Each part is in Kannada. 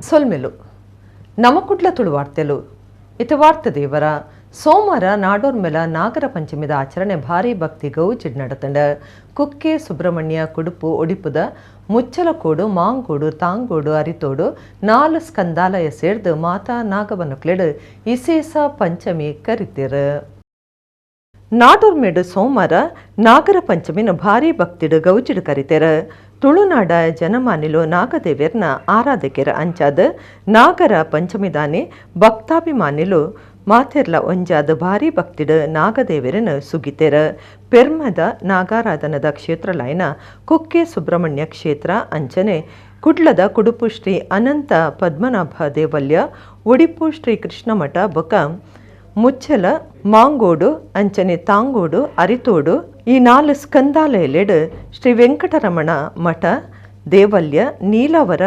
ಸೊಲ್ಮೆಲು ನಮ್ಮ ಕುಡ್ಲ ತುಳು ವಾರ್ತೆಲು ಇತ ವಾರ್ತೆ ದೇವರ ಸೋಮವಾರ ನಾಡೋರ್ಮೆಲ ನಾಗರ ಪಂಚಮಿದ ಆಚರಣೆ ಭಾರಿ ಭಕ್ತಿ ಗೌಜಿಡ್ ನಡತಂಡ ಕುಕ್ಕೆ ಸುಬ್ರಹ್ಮಣ್ಯ ಕುಡುಪು ಒಡಿಪುದ ಮುಚ್ಚಲಕೋಡು ಮಾಂಗೋಡು ತಾಂಗೋಡು ಅರಿತೋಡು 4 ಸ್ಕಂದಾಲಯ ಸೇರ್ದು ಮಾತಾ ನಾಗವನುಕ್ಲೆಡು ಇಸೇಸ ಪಂಚಮಿ ಕರಿತಿರು ನಾಡೋರ್ಮೆಡು ಸೋಮವಾರ ನಾಗರ ಪಂಚಮಿನ ಭಾರಿ ಭಕ್ತಿಡು ಗೌಜಿಡು ಕರಿತೆರು ತುಳುನಾಡ ಜನಮಾನಿಲು ನಾಗದೇವ್ಯರ್ನ ಆರಾಧಕರ ಅಂಚಾದ ನಾಗರ ಪಂಚಮಿದಾನೆ ಭಕ್ತಾಭಿಮಾನಿಲು ಮಾತೆರ್ಲ ಒಂಜಾದ ಭಾರಿ ಭಕ್ತಿಡು ನಾಗದೇವರನ್ನು ಸುಗಿತೆರ ಪೆರ್ಮದ ನಾಗಾರಾಧನದ ಕ್ಷೇತ್ರಲಾಯ್ನ ಕುಕ್ಕೆ ಸುಬ್ರಹ್ಮಣ್ಯ ಕ್ಷೇತ್ರ ಅಂಚನೆ ಕುಡ್ಲದ ಕುಡುಪು ಶ್ರೀ ಅನಂತ ಪದ್ಮನಾಭ ದೇವಲ್ಯ ಒಡಿಪು ಶ್ರೀ ಕೃಷ್ಣಮಠ ಬೊಕ ಮುಚ್ಚಲ ಮಾಂಗೋಡು ಅಂಚನೆ ತಾಂಗೋಡು ಅರಿತೋಡು ಈ 4 ಸ್ಕಂದಾಲಯಲೆಡು ಶ್ರೀ ವೆಂಕಟರಮಣ ಮಠ ದೇವಲ್ಯ ನೀಲವರ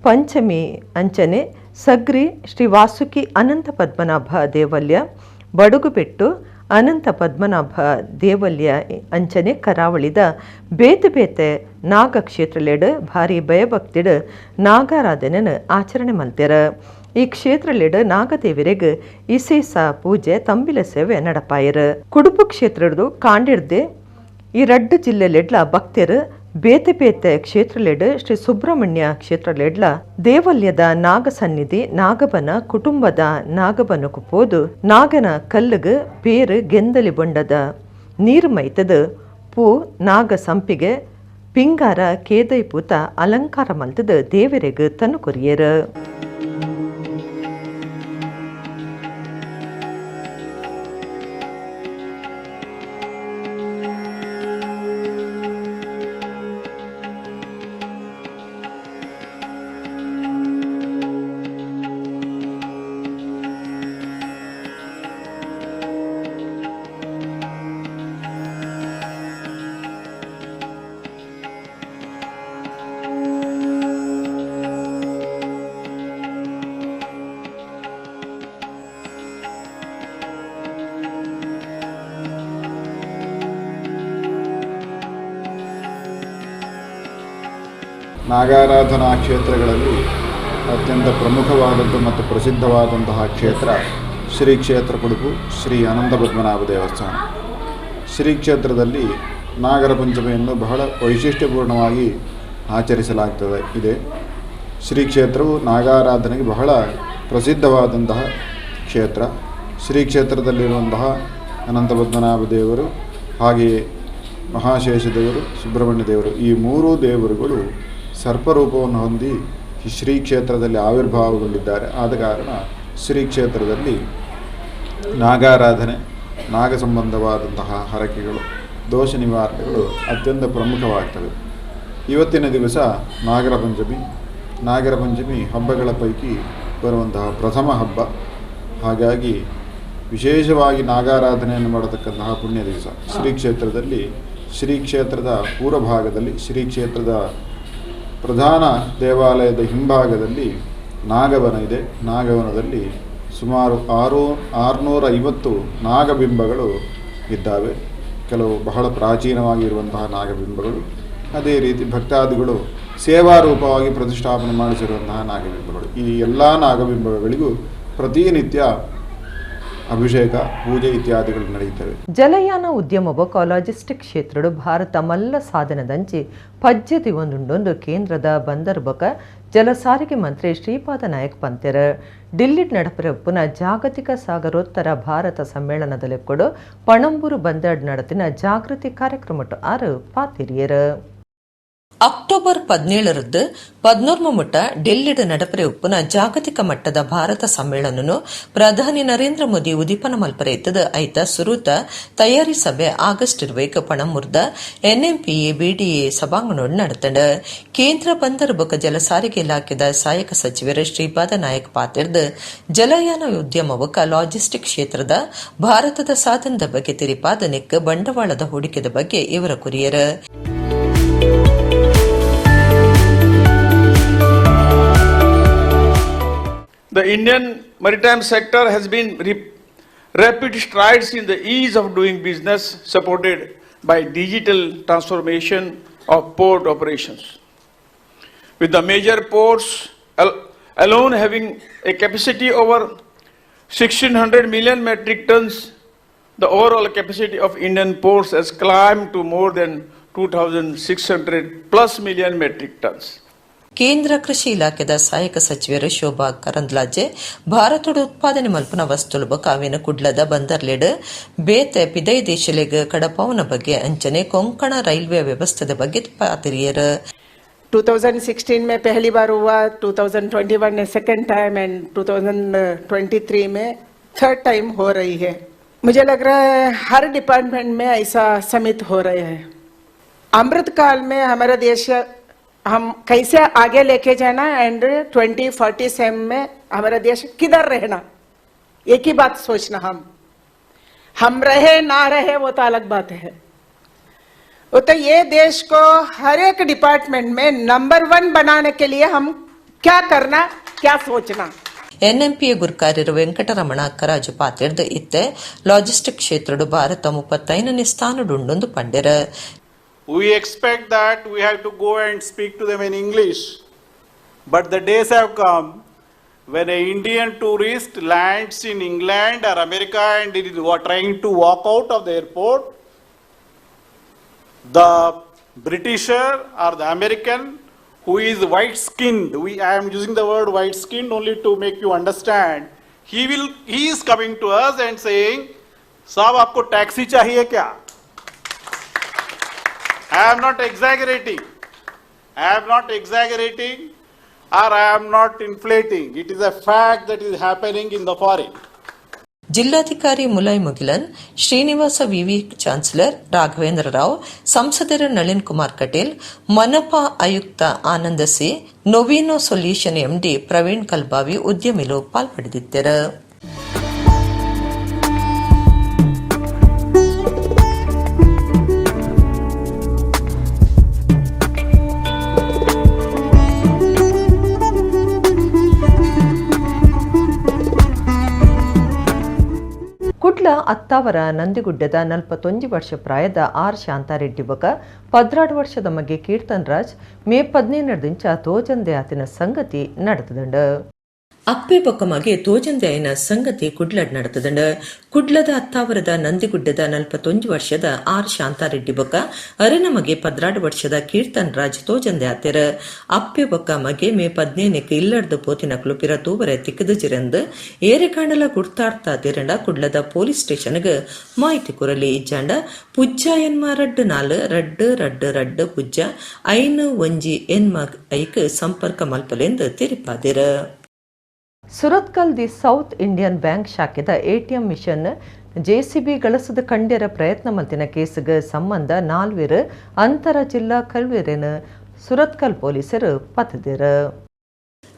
ಪಂಚಮಿ ಅಂಚನೆ ಸಗ್ರಿ ಶ್ರೀ ವಾಸುಕಿ ಅನಂತ ಪದ್ಮನಾಭ ದೇವಲ್ಯ ಬಡುಗುಬೆಟ್ಟು ಅನಂತ ಪದ್ಮನಾಭ ದೇವಲ್ಯ ಅಂಚನೆ ಕರಾವಳಿದ ಬೇತೆ ಬೇತೆ ನಾಗ ಕ್ಷೇತ್ರಲೆಡು ಭಾರಿ ಭಯಭಕ್ತಿಡು ನಾಗಾರಾಧನೆಯನ್ನು ಆಚರಣೆ ಮಲ್ತೆರ ಈ ಕ್ಷೇತ್ರಲೆಡು ನಾಗದೇವರಿಗೆ ಇಸೇಸ ಪೂಜೆ ತಂಬಿಲ ಸೇವೆ ನಡಪಾಯರು ಕುಡುಪು ಕ್ಷೇತ್ರದ್ದು ಕಾಂಡಿಡ್ದೆ ಈ 2 ಜಿಲ್ಲೆಲೆಡ್ಲ ಭಕ್ತರು ಬೇತೆ ಬೇತೆ ಕ್ಷೇತ್ರಲೆಡು ಶ್ರೀ ಸುಬ್ರಹ್ಮಣ್ಯ ಕ್ಷೇತ್ರಲೆಡ್ಲ ದೇವಲ್ಯದ ನಾಗ ಸನ್ನಿಧಿ ನಾಗಬನ ಕುಟುಂಬದ ನಾಗಬನಕು ಪೋದು ನಾಗನ ಕಲ್ಲುಗು ಪೇರು ಗೆಂದಲಿ ಬೊಂಡದ ನೀರು ಮೈತದು ಪೂ ನಾಗ ಸಂಪಿಗೆ ಪಿಂಗಾರ ಕೇದೈ ಪೂತ ಅಲಂಕಾರ ಮಲ್ತದ ದೇವರಿಗೆ ತನು ಕೊರಿಯರು ನಾಗಾರಾಧನಾ ಕ್ಷೇತ್ರಗಳಲ್ಲಿ ಅತ್ಯಂತ ಪ್ರಮುಖವಾದದ್ದು ಮತ್ತು ಪ್ರಸಿದ್ಧವಾದಂತಹ ಕ್ಷೇತ್ರ ಶ್ರೀ ಕ್ಷೇತ್ರ ಕುಡುಪು ಶ್ರೀ ಅನಂತ ಪದ್ಮನಾಭ ದೇವಸ್ಥಾನ. ಶ್ರೀ ಕ್ಷೇತ್ರದಲ್ಲಿ ನಾಗರ ಪಂಚಮಿಯನ್ನು ಬಹಳ ವೈಶಿಷ್ಟ್ಯಪೂರ್ಣವಾಗಿ ಆಚರಿಸಲಾಗ್ತದೆ. ಶ್ರೀ ಕ್ಷೇತ್ರವು ನಾಗಾರಾಧನೆಗೆ ಬಹಳ ಪ್ರಸಿದ್ಧವಾದಂತಹ ಕ್ಷೇತ್ರ. ಶ್ರೀ ಕ್ಷೇತ್ರದಲ್ಲಿರುವಂತಹ ಅನಂತ ಪದ್ಮನಾಭ ದೇವರು ಹಾಗೆಯೇ ಮಹಾಶೇಷ ದೇವರು, ಸುಬ್ರಹ್ಮಣ್ಯ ದೇವರು, ಈ 3 ದೇವರುಗಳು ಸರ್ಪರೂಪವನ್ನು ಹೊಂದಿ ಶ್ರೀ ಕ್ಷೇತ್ರದಲ್ಲಿ ಆವಿರ್ಭಾವಗೊಂಡಿದ್ದಾರೆ. ಆದ ಕಾರಣ ಶ್ರೀ ಕ್ಷೇತ್ರದಲ್ಲಿ ನಾಗಾರಾಧನೆ, ನಾಗ ಸಂಬಂಧವಾದಂತಹ ಹರಕೆಗಳು, ದೋಷ ನಿವಾರಣೆಗಳು ಅತ್ಯಂತ ಪ್ರಮುಖವಾಗ್ತವೆ. ಇವತ್ತಿನ ದಿವಸ ನಾಗರ ಪಂಚಮಿ ಹಬ್ಬಗಳ ಪೈಕಿ ಬರುವಂತಹ ಪ್ರಥಮ ಹಬ್ಬ. ಹಾಗಾಗಿ ವಿಶೇಷವಾಗಿ ನಾಗಾರಾಧನೆಯನ್ನು ಮಾಡತಕ್ಕಂತಹ ಪುಣ್ಯ ದಿವಸ. ಶ್ರೀ ಕ್ಷೇತ್ರದ ಪೂರ್ವ ಭಾಗದಲ್ಲಿ ಶ್ರೀ ಕ್ಷೇತ್ರದ ಪ್ರಧಾನ ದೇವಾಲಯದ ಹಿಂಭಾಗದಲ್ಲಿ ನಾಗವನ ಇದೆ. ನಾಗವನದಲ್ಲಿ ಸುಮಾರು 650 ನಾಗಬಿಂಬಗಳು ಇದ್ದಾವೆ. ಕೆಲವು ಬಹಳ ಪ್ರಾಚೀನವಾಗಿರುವಂತಹ ನಾಗಬಿಂಬಗಳು, ಅದೇ ರೀತಿ ಭಕ್ತಾದಿಗಳು ಸೇವಾರೂಪವಾಗಿ ಪ್ರತಿಷ್ಠಾಪನೆ ಮಾಡಿಸಿರುವಂತಹ ನಾಗಬಿಂಬಗಳು. ಈ ಎಲ್ಲ ನಾಗಬಿಂಬಗಳಿಗೂ ಪ್ರತಿನಿತ್ಯ ಅಭಿಷೇಕ, ಪೂಜೆ ಇತ್ಯಾದಿಗಳು ನಡೆಯುತ್ತವೆ. ಜಲಯಾನ ಉದ್ಯಮ ಬೊಕ ಲಾಜಿಸ್ಟಿಕ್ ಕ್ಷೇತ್ರಡು ಭಾರತ ಮಲ್ಲ ಸಾಧನದಂಚಿ ಪಜ್ಜತಿ ಒಂದುಂಡೊಂದು ಕೇಂದ್ರದ ಬಂದರು ಬೊಕ ಜಲ ಸಾರಿಗೆ ಮಂತ್ರಿ ಶ್ರೀಪಾದ ನಾಯಕ್ ಪಂತೆರ ಡಿಲ್ಲಿಡ್ ನಡಪರಪ್ಪುನ ಜಾಗತಿಕ ಸಾಗರೋತ್ತರ ಭಾರತ ಸಮ್ಮೇಳನದಲೆಕ್ಕೊಡು ಪಣಂಬೂರು ಬಂದರ್ ನಡತಿನ ಜಾಗೃತಿ ಕಾರ್ಯಕ್ರಮಟ್ಟು 6 ಪಾತಿರಿಯರು. ಅಕ್ಟೋಬರ್ 17 14 ಮುಟ್ಟ ಡೆಲ್ಲಿಡ್ ನಡಪರೆ ಉಪ್ಪುನ ಜಾಗತಿಕ ಮಟ್ಟದ ಭಾರತ ಸಮ್ಮೇಳನನು ಪ್ರಧಾನಿ ನರೇಂದ್ರ ಮೋದಿ ಉದಿಪನ ಮಲ್ಪರೆ ಇತ್ತದ ಐತ ಸುರೂತ ತಯಾರಿ ಸಭೆ ಆಗಸ್ಟ್ 20 ಪಣಮುರ್ದ NMPA BDA ಸಭಾಂಗಣೋಡು ನಡತಂಡ ಕೇಂದ್ರ ಬಂದರು ಬೊಕ ಜಲ ಸಾರಿಗೆ ಇಲಾಖೆದ ಸಹಾಯಕ ಸಚಿವರ ಶ್ರೀಪಾದ ನಾಯಕ್ ಪಾತಿರ್ದ ಜಲಯಾನ ಉದ್ಯಮ ಬೊಕ ಲಾಜಿಸ್ಟಿಕ್ ಕ್ಷೇತ್ರದ ಭಾರತದ ಸಾಧನದ ಬಗ್ಗೆ ತಿರಿಪಾದನೆಕ್ ಬಂಡವಾಳದ ಹೂಡಿಕೆದ ಬಗ್ಗೆ ಇವರ ಕುರಿಯರ. The Indian maritime sector has been rapid strides in the ease of doing business supported by digital transformation of port operations. With the major ports alone having a capacity over 1600 million metric tons, the overall capacity of Indian ports has climbed to more than 2600 plus million metric tons. ಕೇಂದ್ರ ಕೃಷಿ ಇಲಾಖೆದ ಸಹಾಯಕ ಸಚಿವರು ಶೋಭಾ ಕರಂದ್ಲಾಜೆ ಭಾರತದ ಉತ್ಪಾದನೆ ಮಲ್ಪನ ವಸ್ತುಲು ಬಕಾವಿನ ಕುಡ್ಲದ ಬಂದರ್ಲೆಡ್ ಬೇತೆ ಪಿದೈ ದೇಶಲೆಗ್ ಕಡಪವನ ಬಗ್ಗೆ ಅಂಚನೆ ಕೊಂಕಣ ರೈಲ್ವೆ ವ್ಯವಸ್ಥೆದ ಬಗ್ಗೆ ಪಾತಿರಿಯರು 2016 में पहली बार हुआ, 2021 में सेकेंड टाइम एंड 2023 में थर्ड टाइम हो रही है. मुझे लग रहा है हर डिपार्टमेंट में ऐसा समिट हो रहे हैं. अमृत काल में हमारा देश हम कैसे आगे लेके जाना एंड 2047 में हमारा देश किधर रहना, एक ही बात सोचना. हम रहे ना रहे वो तो अलग बात है. तो ये देश को हर एक डिपार्टमेंट में नंबर 1 बनाने के लिए हम क्या करना, क्या सोचना. ಎನ್ಎಂಪಿಯ ಗುರ್ಕಾರ್ಯರು ವೆಂಕಟರಮಣ ಅಕ್ಕರಾಜು ಪಾತಿರ್ದ ಇತ್ತೆ ಲಾಜಿಸ್ಟಿಕ್ ಕ್ಷೇತ್ರಡು ಭಾರತ 35ನೇ ಸ್ಥಾನಡುಂಡೊಂದು ಪಂಡೆರ. We expect that we have to go and speak to them in English, but the days have come when an Indian tourist lands in England or America and is trying to walk out of the airport, the Britisher or the American who is white skinned, I am using the word white skinned only to make you understand, he is coming to us and saying, "Saab aapko taxi chahiye kya?" I am not exaggerating or I am not inflating. It is a fact that is happening in the foreign. ಜಿಲ್ಲಾಧಿಕಾರಿ ಮುಲೈ ಮುಗಿಲನ್, ಶ್ರೀನಿವಾಸ ವಿವಿ ಚಾನ್ಸಲರ್ ರಾಘವೇಂದ್ರ ರಾವ್, ಸಂಸದರು ನಳಿನ್ ಕುಮಾರ್ ಕಟೇಲ್, ಮನಪಾ ಆಯುಕ್ತ Ananda C, Novino solution MD Praveen Kalbavi ಉದ್ಯಮಿಗಳು ಪಾಲ್ಪಡೆದಿದ್ದರು. ಕುಡ್ಲ ಅತ್ತಾವರ ನಂದಿಗುಡ್ಡದ 41 ವರ್ಷ ಪ್ರಾಯದ ಆರ್ ಶಾಂತಾರೆಡ್ಡಿ ಬೊಕ 16 ವರ್ಷದ ಮಗೆ ಕೀರ್ತನ್ ರಾಜ್ ಮೇ 17 ತೋಜಂದೆ ಆತಿನ ಸಂಗತಿ ನಡೆತದಂಡ. ಅಪ್ಪೆ ಬೊಕ್ಕ ಮಗೆ ತೋಜಂದೆ ಆಯ್ನ ಸಂಗತಿ ಕುಡ್ಲಡ್ ನಡೆತದಂಡ. ಕುಡ್ಲದ ಅತ್ತಾವರದ ನಂದಿಗುಡ್ಡದ 41 ವರ್ಷದ ಆರ್ ಶಾಂತಾರೆಡ್ಡಿ ಬೊಕ್ಕ ಅರೆ ನಮಗೆ 16 ವರ್ಷದ ಕೀರ್ತನ್ ರಾಜ್ ತೋಜಂದೆ ಆತೆರ. ಅಪ್ಪೆ ಬೊಕ್ಕ ಮಗೆ ಮೇ 17 ಇಲ್ಲಡ್ದು ಪೋತಿನ ಕ್ಲುಪಿರ ತೂವರೆ ತಿಕ್ಕದು ಜಿರಂದು ಏರೆ ಕಾಂಡಲ ಗುಡ್ತಾಡ್ತಾ ತಿರಂಡ ಕುಡ್ಲದ ಪೊಲೀಸ್ ಸ್ಟೇಷನ್ಗೆ ಮಾಹಿತಿ ಕುರಲಿ ಇಜ್ಜಾಂಡ ಪುಜ್ಜ ಎನ್ಮ ರಡ್ಡು 4 ರಡ್ಡು ರಡ್ಡು ರಡ್ಡು ಪುಜ್ಜ ಐನು ಒಂಜಿ ಎನ್ಮ ಐಕ್ ಸಂಪರ್ಕ ಮಲ್ಪಲೆಂದು ತಿರಿಪಾದಿರ. Surathkal the South Indian Bank ಶಾಖೆದ ಎಟಿಎಂ ಮಿಷನ್ ಜೆಸಿಬಿ ಗಳಸದ ಕಂಡ್ಯರ ಪ್ರಯತ್ನ ಮಲ್ತಿನ ಕೇಸ್ಗೆ ಸಂಬಂಧ 4 ಅಂತರ ಜಿಲ್ಲಾ ಕಲ್ವೇರೆನ ಸುರತ್ಕಲ್ ಪೊಲೀಸರು ಪತ್ತದಿರ.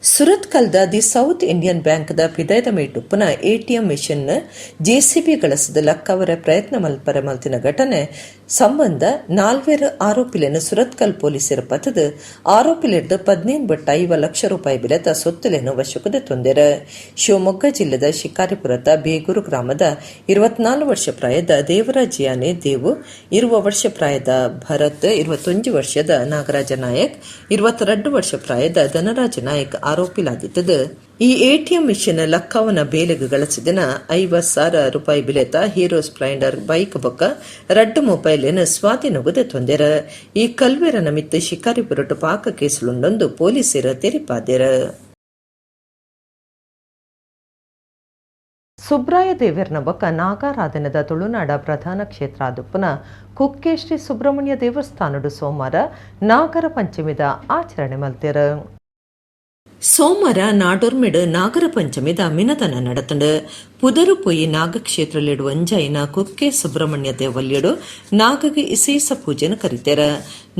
ಸುರತ್ಕಲ್ದ ದಿ ಸೌತ್ ಇಂಡಿಯನ್ ಬ್ಯಾಂಕ್ದ ಪಿದೈದ ಮೇಟುಪ್ಪನ ಎಟಿಎಂ ಮಿಷನ್ ಜೆಸಿಬಿ ಗಳಸದ ಲಕ್ಕವರ ಪ್ರಯತ್ನ ಮಲ್ಪರ ಮಲ್ತಿನ ಘಟನೆ ಸಂಬಂಧ 4 ಆರೋಪಿಲೆನ ಸುರತ್ಕಲ್ ಪೊಲೀಸರ ಪತದ ಆರೋಪಿಲೆಡ್ದು 15.5 ಲಕ್ಷ ರೂಪಾಯಿ ಬೆಲೆದ ಸೊತ್ತುಲೆನು ವಶಕ್ಕದೆ ತೊಂದೆರ. ಶಿವಮೊಗ್ಗ ಜಿಲ್ಲೆದ ಶಿಕಾರಿಪುರದ ಬೇಗೂರು ಗ್ರಾಮದ 24 ವರ್ಷ ಪ್ರಾಯದ ದೇವರಾಜ್ ಯಾನೆ ದೇವು, 20 ವರ್ಷ ಪ್ರಾಯದ ಭರತ್, 21 ವರ್ಷದ ನಾಗರಾಜ ನಾಯಕ್, 22 ವರ್ಷ ಪ್ರಾಯದ ಧನರಾಜ ನಾಯಕ್ ಆರೋಪಿಲಾಗಿದ್ದದು. ಈ ಎಟಿಎಂ ಮಿಷನ್ ಲಕ್ಕವನ ಬೇಲೆಗೆ ಗಳಿಸಿದಿನ 50,000 ರೂಪಾಯಿ ಬೆಲೆತ ಹೀರೋ ಸ್ಪ್ಲೆಂಡರ್ ಬೈಕ್ ಬೊಕ್ಕ 2 ಮೊಬೈಲ್ ಸ್ವಾಧೀನಗುದೆ ತೊಂದೆರ. ಈ ಕಲ್ವೆರ ನಮಿತ್ತ ಶಿಕಾರಿಪುರಟು ಪಾಕ ಕೇಸುಲುಂಡೊಂದು ಪೊಲೀಸರ ತೆರಿಪಾದೆರ. ಸುಬ್ರಾಯ ದೇವರ್ನ ಬೊಕ್ಕ ನಾಗಾರಾಧನದ ತುಳುನಾಡ ಪ್ರಧಾನ ಕ್ಷೇತ್ರ ಆದುಪ್ಪನ ಕುಕ್ಕೆ ಶ್ರೀ ಸುಬ್ರಹ್ಮಣ್ಯ ದೇವಸ್ಥಾನಡು ಸೋಮವಾರ ನಾಗರ ಪಂಚಮಿದ ಆಚರಣೆ ಮಲ್ತೆರ. ಸೋಮವಾರ ನಾಡೋರ್ಮೆಡ್ ನಾಗರ ಪಂಚಮಿದ ಮಿನತನ நடத்தண்டு. புதரு போய் ನಾಗಕ್ಷೇತ್ರಲಿಡು ಅಂಜೈನ ಕುಕ್ಕೆ ಸುಬ್ರಹ್ಮಣ್ಯ ದೇವಲ್ಯಡು ನಾಗಗೆ ಇಸೇಸ ಪೂಜೆನ ಕರಿತೇರ.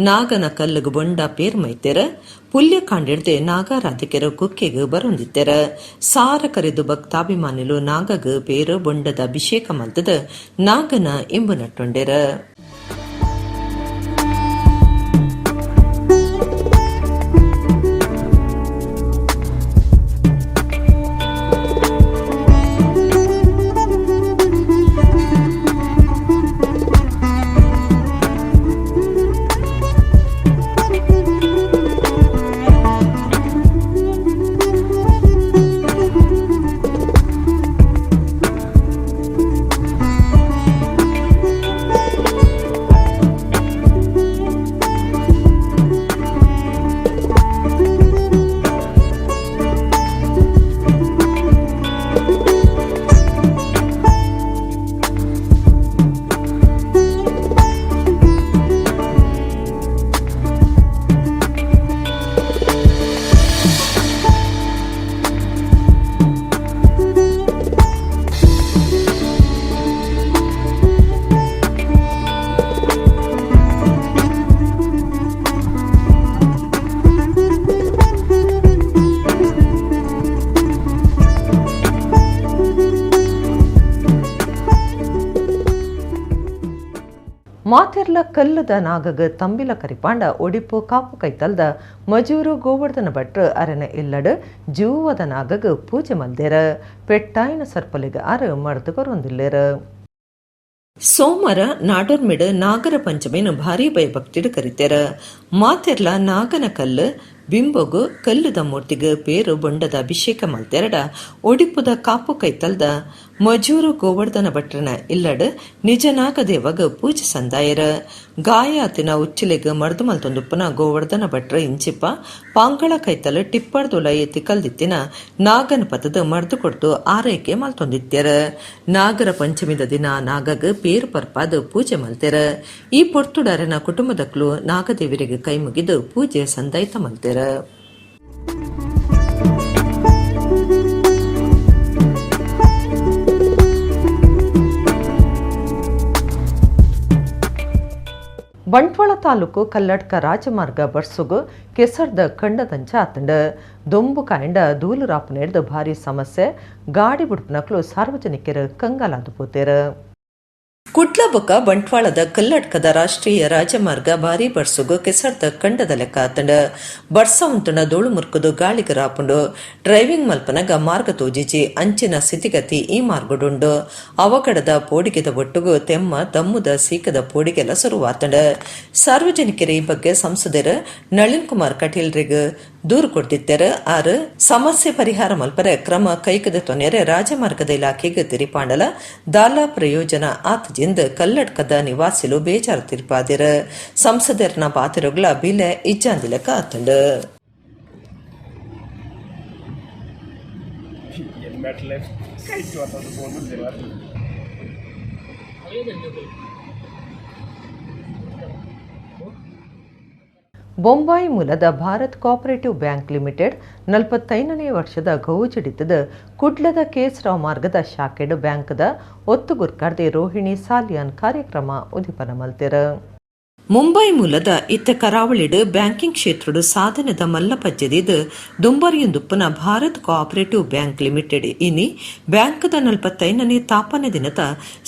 ನಾಗನ ಕಲ್ಲುಗ ಬೊಂಡ ಪೇರ್ ಮೈತೇರ. ಪುಲ್ಯ ಕಾಂಡಿಡ್ದೆ ನಾಗಾರಾಧಿಕೆರ ಕುಕ್ಕೆಗೆ ಬರೊಂದಿತ್ತೇರ. ಸಾರ ಕರೆದು ಭಕ್ತಾಭಿಮಾನಿಲು ನಾಗಗ ಪೇರು ಬೊಂಡದ ಅಭಿಷೇಕ ಮಲ್ತದ ನಾಗನ ಇಂಬು ನಟ್ಟೊಂಡೇರ. ಮಾತೆರ್ಲ ಕಲ್ಲದ ನಾಗಗ ತಂಬಿಲ ಕರಿಪಾಂಡ ಒಡಿಪು ಕಾಪು ಕೈತಲ್ದ ಮಜೂರು ಗೋವರ್ಧನ ಭಟ್ರು ಅರನ ಇಲ್ಲಡ್ ಜೀವದ ನಾಗಗ ಪೂಜೆ ಮಲ್ದೇರ ಪೆಟ್ಟಾಯಿನ ಸರ್ಪಲಿಗ ಅರ ಮರ್ದುಗೊರೊಂದಿಲ್ಲೇರ ಸೋಮವಾರ ನಾಡರ್ಮಿಡ್ ನಾಗರ ಪಂಚಮಿನ ಭಾರಿ ಭಯಭಕ್ತಿಡ್ ಕರಿತೇರ ಮಾತೆರ್ಲ ನಾಗನ ಕಲ್ಲು ಬಿಂಬಗು ಕಲ್ಲುದ ಮೂರ್ತಿಗೆ ಪೇರು ಬೊಂಡದ ಅಭಿಷೇಕ ಮಲ್ತೆರಡ ಒಡಿಪುದ ಕಾಪು ಕೈತಲ್ದ ಮಜೂರು ಗೋವರ್ಧನ ಭಟ್ರನ ಇಲ್ಲಡ್ ನಿಜ ನಾಗದೇವಗ ಪೂಜೆ ಸಂದಾಯರ ಗಾಯಾತಿನ ಉಚ್ಚಿಲೆಗ್ ಮರ್ದು ಮಲ್ತೊಂದುಪ್ಪನ ಗೋವರ್ಧನ ಭಟ್ರ ಇಂಚಿಪ್ಪ ಪಾಂಗಳ ಕೈತಲ್ ಟಿಪ್ಪರ್ದುಲ ಎತ್ತಿ ಕಲ್ದಿತ್ತಿನ ನಾಗನ ಪತದ ಮರ್ದು ಕೊಡ್ತು ಆರೈಕೆ ಮಲ್ತೊಂದಿತ್ತೆರ ನಾಗರ ಪಂಚಮಿದ ದಿನ ನಾಗಗ್ ಪೇರು ಪರ್ಪಾದ ಪೂಜೆ ಮಲ್ತೆರ ಈ ಪೊರ್ತುಡರನ ಕುಟುಂಬದಕ್ಲು ನಾಗದೇವರಿಗೆ ಕೈ ಮುಗಿದು ಪೂಜೆ ಸಂದಾಯ್ತ ಮಲ್ತೆರ ಬಂಟ್ವಾಳ ತಾಲೂಕು ಕಲ್ಲಡ್ಕ ರಾಜಮಾರ್ಗ ಬರ್ಸುಗು ಕೆಸರ್ದ ಕಂಡದಂಚ ಆತಂಡ ದೊಂಬು ಕಾಂಡ ದೂಲು ರಾಪು ನಡೆದ ಭಾರಿ ಸಮಸ್ಯೆ ಗಾಡಿ ಬಿಡುಪನಕ್ಲು ಸಾರ್ವಜನಿಕರು ಕಂಗಾಲಾದು ಪೋತೇರ ಕುಡ್ಲ ಬೊಕ್ಕ ಬಂಟ್ವಾಳದ ಕಲ್ಲಡ್ಕದ ರಾಷ್ಟ್ರೀಯ ರಾಜಮಾರ್ಗ ಭಾರಿ ಬರ್ಸುಗು ಕೆಸರ್ದ ಕಂಡದ ಲೆಕ್ಕ ಆತಂಡ ಬರ್ಸ ಉಂಟುನ ದೋಳು ಮುರ್ಕುದು ಗಾಳಿಗ ರಾಪುಂಡು ಡ್ರೈವಿಂಗ್ ಮಲ್ಪನಗ ಮಾರ್ಗ ತೋಜಿಜಿ ಅಂಚಿನ ಸ್ಥಿತಿಗತಿ ಈ ಮಾರ್ಗಡುಂಡು ಅವಘಡದ ಪೋಡಿಗೆದ ಒಟ್ಟುಗು ತೆಮ್ಮ ತಮ್ಮುದ ಸೀಕದ ಪೋಡಿಗೆಲ್ಲ ಶುರುವಾತಂಡ ಸಾರ್ವಜನಿಕರ ಈ ಬಗ್ಗೆ ಸಂಸದರ ನಳಿನ್ ಕುಮಾರ್ ಕಟೀಲ್ರಿಗೆ ದೂರು ಕೊಡ್ತಿದ್ದಾರೆ ಆರು ಸಮಸ್ಯೆ ಪರಿಹಾರ ಮಲ್ಪರ ಕ್ರಮ ಕೈಕದ ತೊನೆರೆ ರಾಜಮಾರ್ಗದ ಇಲಾಖೆಗೆ ತಿರಿಪಾಂಡಲ ದಾಲ ಪ್ರಯೋಜನ ಆತಜಿಂದ ಕಲ್ಲಡ್ಕದ ನಿವಾಸಿಲು ಬೇಜಾರು ತಿರುಪಾದಿರ ಸಂಸದರ್ನ ಪಾತಿರುಗಳ ಬಿಲೆ ಇಜ್ಜಾಂದಿಲಕ ಆತಂಡ ಬೊಂಬಾಯಿ ಮೂಲದ ಭಾರತ್ ಕೋಆಪರೇಟಿವ್ ಬ್ಯಾಂಕ್ ಲಿಮಿಟೆಡ್ 45ನೇ ವರ್ಷದ ಗೌಜಿಡಿತದ ಕುಡ್ಲದ ಕೇಸರಾವ್ ಮಾರ್ಗದ ಶಾಖೆಡ್ ಬ್ಯಾಂಕ್ದ ಒತ್ತುಗುರ್ಕಾರ್ದೆ ರೋಹಿಣಿ ಸಾಲಿಯಾನ್ ಕಾರ್ಯಕ್ರಮ ಉದಿಪನ ಮಲ್ತೆರ ಮುಂಬೈ ಮೂಲದ ಇತ್ತ ಕರಾವಳಿಡ್ ಬ್ಯಾಂಕಿಂಗ್ ಕ್ಷೇತ್ರಡು ಸಾಧನದ ಮಲ್ಲಪಜ್ಜದಿದ್ ದುಂಬರಿಯೊಂದುಪ್ಪನ ಭಾರತ್ ಕೋಆಪರೇಟಿವ್ ಬ್ಯಾಂಕ್ ಲಿಮಿಟೆಡ್ ಇನಿ ಬ್ಯಾಂಕ್ದ 45ನೇ ತಾಪನೆ ದಿನದ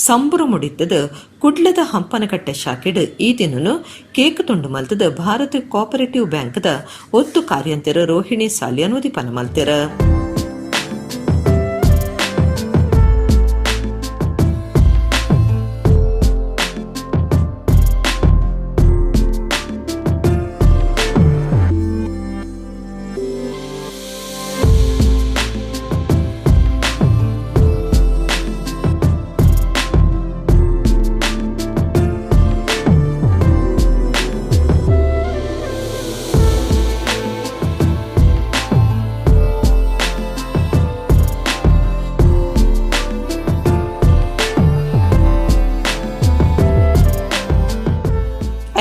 ಸಂಬುರ ಮುಡಿತದ ಕುಡ್ಲದ ಹಂಪನಕಟ್ಟೆ ಶಾಖೆಡ್ ಈ ದಿನನು ಕೇಕ್ ತುಂಡು ಮಲ್ತದ ಭಾರತ್ ಕೋಆಪರೇಟಿವ್ ಬ್ಯಾಂಕ್ದ ಒತ್ತು ಕಾರ್ಯಂತರ ರೋಹಿಣಿ ಸಾಲಿಯಾನ್ ಉದಿಪನ ಮಲ್ತೆರ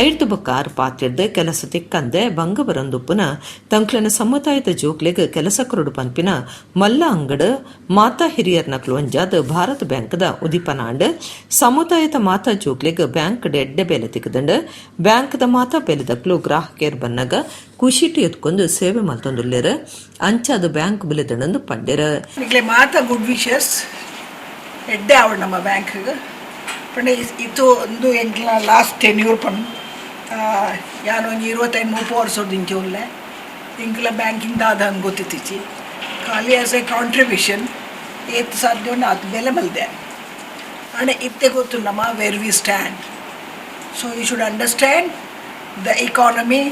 ಐದು ಬಕ್ಕಾರು ಪಾತ್ರದ ಕೆಲಸ ತಿಕ್ಕಂದೆ ಬಂಗ ಬರಂದುಪ್ಪುನ ತಂಕ್ಲನ ಸಮುದಾಯದ ಜೋಕ್ಲೆಗ್ ಕೆಲಸ ಕೊರಡು ಪನ್ಪಿನ ಮಲ್ಲ ಅಂಗಡ ಮಾತಾ ಹಿರಿಯರ್ನಕ್ಲು ಒಂಜಾದ ಭಾರತ ಬ್ಯಾಂಕ್ದ ಉದಿಪನಾಂಡ್ ಸಮುದಾಯದ ಮಾತಾ ಜೋಕ್ಲೆಗ್ ಬ್ಯಾಂಕ್ ಎಡ್ಡೆ ಬೆಲೆ ತಿಕ್ಕದಂಡ ಬ್ಯಾಂಕ್ದ ಮಾತಾ ಬೆಲೆದಕ್ಲು ಗ್ರಾಹಕೇರ್ ಬನ್ನಗ ಖುಷಿಟ್ಟು ಎತ್ಕೊಂಡು ಸೇವೆ ಮಲ್ತೊಂದುಲ್ಲೇರ ಅಂಚಾದ ಬ್ಯಾಂಕ್ ಬೆಲೆದಣಂದು ಪಂಡೆರ ಮಾತಾ ಗುಡ್ ವಿಶಸ್ ಎಡ್ಡೆ ಅವಳು ನಮ್ಮ ಬ್ಯಾಂಕ್ಗೆ ಪಂಡ ಇದು ಒಂದು ಎಂಕ್ಲ ಲಾಸ್ಟ್ ಟೆನ್ಯೂರ್ ಪನ್ ಯಾನು ಒಂದು 25-30 ವರ್ಷದ ಇಂಚೆ ಉಳ್ಳೆ ಇಂಕ್ಲ ಬ್ಯಾಂಕಿಂಗ್ ದಾದ ಹಂಗೆ ಗೊತ್ತಿತ್ತೀಚಿ ಖಾಲಿ ಆಸ್ ಎ ಕಾಂಟ್ರಿಬ್ಯೂಷನ್ ಏತ್ ಸಾಧ್ಯ ಅದು ಬೆಲೆ ಮಲ್ದೆ ಆ್ಯಂಡ್ ಇತ್ತೆ ಗೊತ್ತು ನಮ್ಮ where we stand so you should understand the economy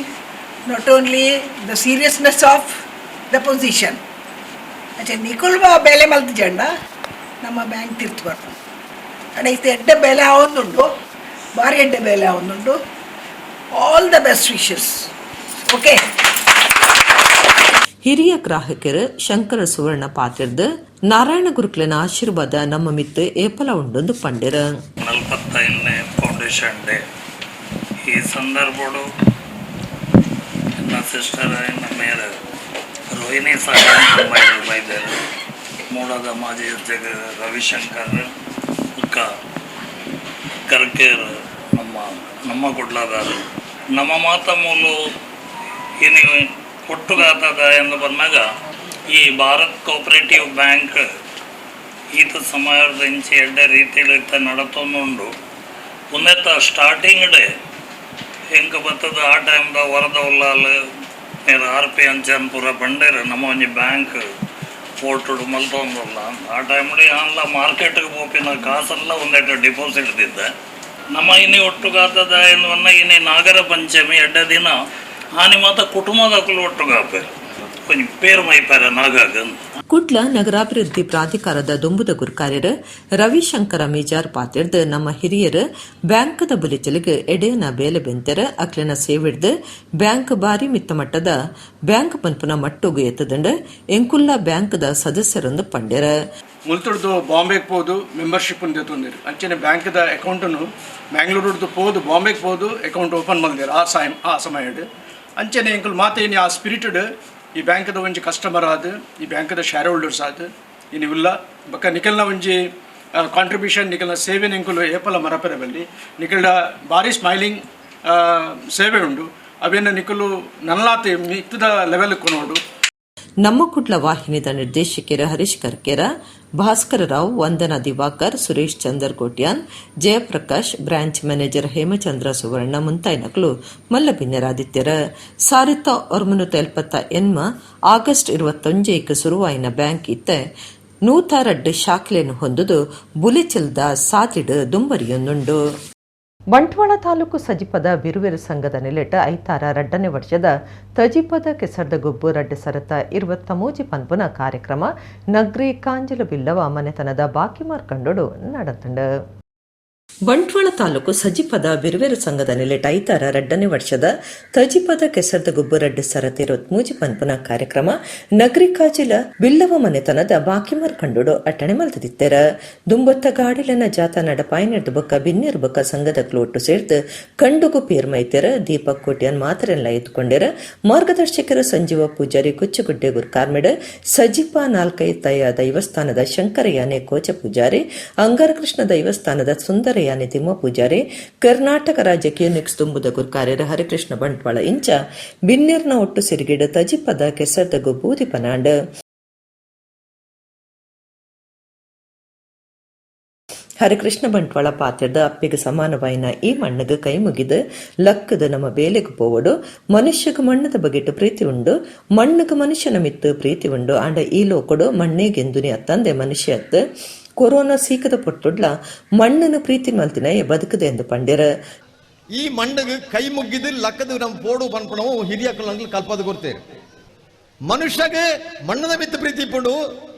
not only the seriousness of the position ಅಚ್ಚಾ ನಿಕುಲ್ವ ಬೆಲೆ ಮಲ್ತ ಜಂಡ ನಮ್ಮ ಬ್ಯಾಂಕ್ ತಿರ್ತು ಬರ್ತಾನೆ ಆ್ಯಂಡ್ ಇದು ಎಡ್ಡೆ ಬೆಲೆ ಆವೊಂದುಂಡು ಭಾರಿ ಎಡ್ಡೆ ಬೆಲೆ ಆವೊಂದುಂಡು all the best wishes okay ಹಿರಿಯ ಗ್ರಾಹಕರು ಶಂಕರ ಸುವರ್ಣ ಪಾತ್ರದ ನಾರಾಯಣ ಗುರುಕ್ಲನ ಆಶೀರ್ವಾದ ನಮ್ಮ ಮಿತ್ತು ಏಪಲ ಉಂಡೊಂದು ಪಂಡೆರ 45ನೇ ಫೌಂಡೇಶನ್ ಡೇ ಈ ಸಂದರ್ಭಡು ನನ್ನ ಸಿಸ್ಟರ್ ಮೇಲೆ ರೋಹಿಣಿ ಸಾಲಿಯಾನ್ ಬೈದರು ಮೂಡದ ಮಾಜಿ ಅಧ್ಯಕ್ಷ ರವಿಶಂಕರ್ ಕರ್ಕೇರ್ ನಮ್ಮ ಕುಡ್ಲದಾರು ನಮ್ಮ ಮಾತ ಮೂಲು ಇನ್ನು ಒಟ್ಟುಗಾತದ ಎಂದು ಬಂದಾಗ ಈ ಭಾರತ್ ಕೋಆಪರೇಟಿವ್ ಬ್ಯಾಂಕ್ ಈತ ಸಮಯದ ಇಂಚೆ ಎಡ್ಡೆ ರೀತಿಯಲ್ಲಿ ನಡತೊಂದುಂಡು ಉನ್ನೆತ್ತ ಸ್ಟಾರ್ಟಿಂಗ್ ಡೇ ಹೆಂಗೆ ಬರ್ತದ ಆ ಟೈಮ್ದ ವರದ ಉಲ್ಲಾಲ್ ನೇರ RP ಅಂಚನ್ ಪೂರ ಬಂಡೇರ ನಮ್ಮ ಒಂಜಿ ಬ್ಯಾಂಕ್ ಫೋಟೋಡು ಮಲ್ತೊಂದಲ್ಲ ಆ ಟೈಮ್ಡೆ ಆನ್ಲ ಮಾರ್ಕೆಟ್ಗೆ ಹೋಪಿನ ಕಾಸೆಲ್ಲ ಒಂದೆಟ್ಟು ಡಿಪಾಸಿಟ್ ಇದ್ದಿದ್ದೆ ನಮ್ಮ ಇನ್ನಿ ಒಟ್ಟುಗಾತದ ಎನ್ನುವನ್ನ ಇನ್ನಿ ನಾಗರ ಪಂಚಮಿ ಎಡ್ಡ ದಿನ ಆನಿ ಮಾತ ಕುಟುಂಬದ ಒಟ್ಟುಗಾಪೆ ಕೊಂಚ ಪೇರು ಮೈಪಾರ ನಾಗಾಗ ಕುಡ್ಲ ನಗರಾಭಿವೃದ್ಧಿ ಪ್ರಾಧಿಕಾರದ ದುಂಬುದ ಗುರ್ಕಾರ್ಯರು ರವಿಶಂಕರ ಮೇಜಾರ್ ಪಾತಿರ್ದು ನಮ್ಮ ಹಿರಿಯರು ಬ್ಯಾಂಕದ ಬುಲಿಚಲಿಗೆ ಎಡೆಯನ ಬೇಲೆ ಬೆಂತರ ಅಕ್ಲಿನ ಸೇವಿಡ್ದು ಬ್ಯಾಂಕ್ ಬಾರಿ ಮಿತ್ತ ಮಟ್ಟದ ಬ್ಯಾಂಕ್ ಪನ್ಪುನ ಮಟ್ಟುಗು ಎತ್ತದಂಡ ಎಂಕುಲ್ಲ ಬ್ಯಾಂಕ್ದ ಸದಸ್ಯರೊಂದು ಪಂಡ್ಯರ ಮುಲ್ತುಡ್ದು ಬಾಂಬೆಗೆ ಹೋದು ಮೆಂಬರ್ಶಿಪ್ ತೊಂದಿರು ಅಂಚನೆ ಬ್ಯಾಂಕ್ದ ಅಕೌಂಟನ್ನು ಮ್ಯಾಂಗ್ಳೂರ್ದು ಹೋದು ಬಾಂಬೆಗೆ ಹೋದು ಅಕೌಂಟ್ ಓಪನ್ ಮಾಡಿದ್ರು ಆ ಸಮಯ ಅಂಚನೆ ಎಂಕುಲ್ ಮಾತೇನಿ ಆ ಸ್ಪಿರಿಟೆಡ್ ಈ ಬ್ಯಾಂಕದ ಒಂಜಿ ಕಸ್ಟಮರ್ ಆದ ಈ ಬ್ಯಾಂಕದ ಶೇರ್ ಹೋಲ್ಡರ್ಸ್ ಆದ ಇನ್ನಿಲ್ಲ ಬಕ್ಕ ನಿಕಲ್ನ ಒಂಜಿ ಕಾಂಟ್ರಿಬ್ಯೂಷನ್ ನಿಕಲ್ನ ಸೇವೆ ಎಂಕುಲು ಏಪಲ ಮರಪೆರ ಬಲ್ಲಿ ನಿಕಲ್ಡ ಭಾರಿ ಸ್ಮೈಲಿಂಗ್ ಸೇವೆ ಉಂಡು ಅವೇನು ನಿಕಲು ನಲ್ಲಾತಿ ಮಿತ್ತದ ಲೆವೆಲ್ ಕೊನೋಡು ನಮ್ಮ ಕುಡ್ಲ ವಾಹಿನಿದ ನಿರ್ದೇಶಕಿಯರು ಹರೀಶ್ ಕರ್ಕೇರ, ಭಾಸ್ಕರ ರಾವ್, ವಂದನಾ ದಿವಾಕರ್, ಸುರೇಶ್ ಚಂದರ್ ಕೋಟ್ಯಾನ್, ಜಯಪ್ರಕಾಶ್, ಬ್ರಾಂಚ್ ಮ್ಯಾನೇಜರ್ ಹೇಮಚಂದ್ರ ಸುವರ್ಣ ಮುಂತಾಯಿನಕಲು ಮಲ್ಲಭಿನ್ಯರಾದಿತ್ಯರ ಸಾರಿತ್ತ ಒರ್ಮನು ತೆಲ್ಪತ್ತ ಎನ್ಮ ಆಗಸ್ಟ್ 21 ಸುರುವಾಯಿನ ಬ್ಯಾಂಕ್ ಇತ್ತೆ 102 ಶಾಖೆಯನ್ನು ಹೊಂದುದು ಬುಲಿಚಿಲ್ದ ಸಾತಿಡ್ ದುಂಬರಿಯೊಂದುಂಡು. ಬಂಟ್ವಾಳ ತಾಲೂಕು ಸಜಿಪದ ಬಿರುವೆರು ಸಂಘದ ನೆಲೆಟ ಐತಾರ 2ನೇ ವರ್ಷದ ತಜಿಪದ ಕೆಸರ್ದ ಗೊಬ್ಬು ರಡ್ಡೆ ಸರತ 23 ಪನ್ಪುನ ಕಾರ್ಯಕ್ರಮ ನಗ್ರಿ ಕಾಂಜಲ ಬಿಲ್ಲವ ಮನೆತನದ ಬಾಕಿ ಮಾರ್ಕಂಡೋಡು ನಡೆದಂಡು. ಬಂಟ್ವಾಳ ತಾಲೂಕು ಸಜಿಪದ ಬಿರುವೆರು ಸಂಘದ ನೆಲೆಟ ಐತಾರ 2ನೇ ವರ್ಷದ ತಜಿಪದ ಕೆಸರ್ದ ಗೊಬ್ಬು ರಡ್ಡೆ ಸರತ 23 ಪನ್ಪುನ ಕಾರ್ಯಕ್ರಮ ನಗ್ರಿ ಕಾಜಿಲ ಬಿಲ್ಲವ ಮನೆತನದ ಬಾಕಿ ಮಾರ್ಕಂಡೋಡು ಅಟ್ಟಣೆ ಮಲ್ತದಿತ್ತೆರ. ದುಂಬತ್ತ ಗಾಡಿಲನ ಜಾತ ನಡಪಾಯಿನೆಡ್ದು ಬೊಕ್ಕ ಬಿನ್ನೆರು ಬೊಕ್ಕ ಸಂಘದ ಕ್ಲೋಟು ಸೇರ್ತು ಕಂಡುಗು ಪೇರ್ಮೈತೆರ ದೀಪಕ್ ಕೋಟ್ಯಾನ್ ಮಾತರೆಲ್ಲ ಎತ್ಕೊಂಡೆರ. ಮಾರ್ಗದರ್ಶಕರು ಸಂಜೀವ ಪೂಜಾರಿ ಕುಚ್ಚುಗುಡ್ಡೆ ಗುರ್ಕಾರ್ಮೆಡ್, ಸಜಿಪ 4 ತಯ್ಯ ದೈವಸ್ಥಾನದ ಶಂಕರಯಾನೆ ಕೋಚ ಪೂಜಾರಿ, ಅಂಗಾರಕೃಷ್ಣ ದೈವಸ್ಥಾನದ ಸುಂದರಯಾನೆ ತಿಮ್ಮ ಪೂಜಾರಿ, ಕರ್ನಾಟಕ ರಾಜ್ಯ ಕ್ಯೂನಿಕ್ಸ್ ತುಂಬುದ ಗುರ್ಕಾರ್ಯರ ಹರಿಕೃಷ್ಣ ಬಂಟ್ವಾಳ ಇಂಚ ಬಿನ್ನೆರ್ನ ಒಟ್ಟು ಸಿರಿಗಿಡ ತಜಿಪದ ಕೆಸರ್ದ ಗೊಬ್ಬೂದಿ ಪನಾಂಡ್. ಹರಿಕೃಷ್ಣ ಬಂಟ್ವಾಳ ಪಾತ್ರದ ಅಪ್ಪಿಗೆ ಸಮಾನವಾಯಿನ ಈ ಮಣ್ಣಗೆ ಕೈ ಮುಗಿದು ಲಕ್ಕದ ನಮ್ಮ ಬೇಲೆಗೆ ಪೋವಡು. ಮನುಷ್ಯಗ ಮಣ್ಣದ ಬಗೆಟ್ಟು ಪ್ರೀತಿ ಉಂಡು, ಮಣ್ಣಗೆ ಮನುಷ್ಯನ ಮಿತ್ತು ಪ್ರೀತಿ ಉಂಡು. ಆಂಡ ಈ ಲೋಕಡು ಮಣ್ಣೇಗೆಂದುನಿ ಅತ್ತಂದೆ ಮನುಷ್ಯ ಅತ್ತು ಕೊರೋನಾ ಸೀಕದ ಪೊಟ್ಟುಡ್ಲ ಮಣ್ಣನ್ನು ಪ್ರೀತಿ ಮಲ್ತಿನ ಬದುಕದೆ ಎಂದು ಪಂಡ್ಯರ. ಈ ಮಣ್ಣಗೆ ಕೈ ಮುಗಿದು ಲಕ್ಕದ ನಮ್ಮ ಪೋಡು ಪನ್ಪಣವು ಹಿರಿಯ ಕಲ್ಪದ ಗೊತ್ತೇರು. ಮನುಷ್ಯಗೆ ಮಣ್ಣದ ಮಿತ್ತು ಪ್ರೀತಿ ಇಪ್ಪುಂಡು,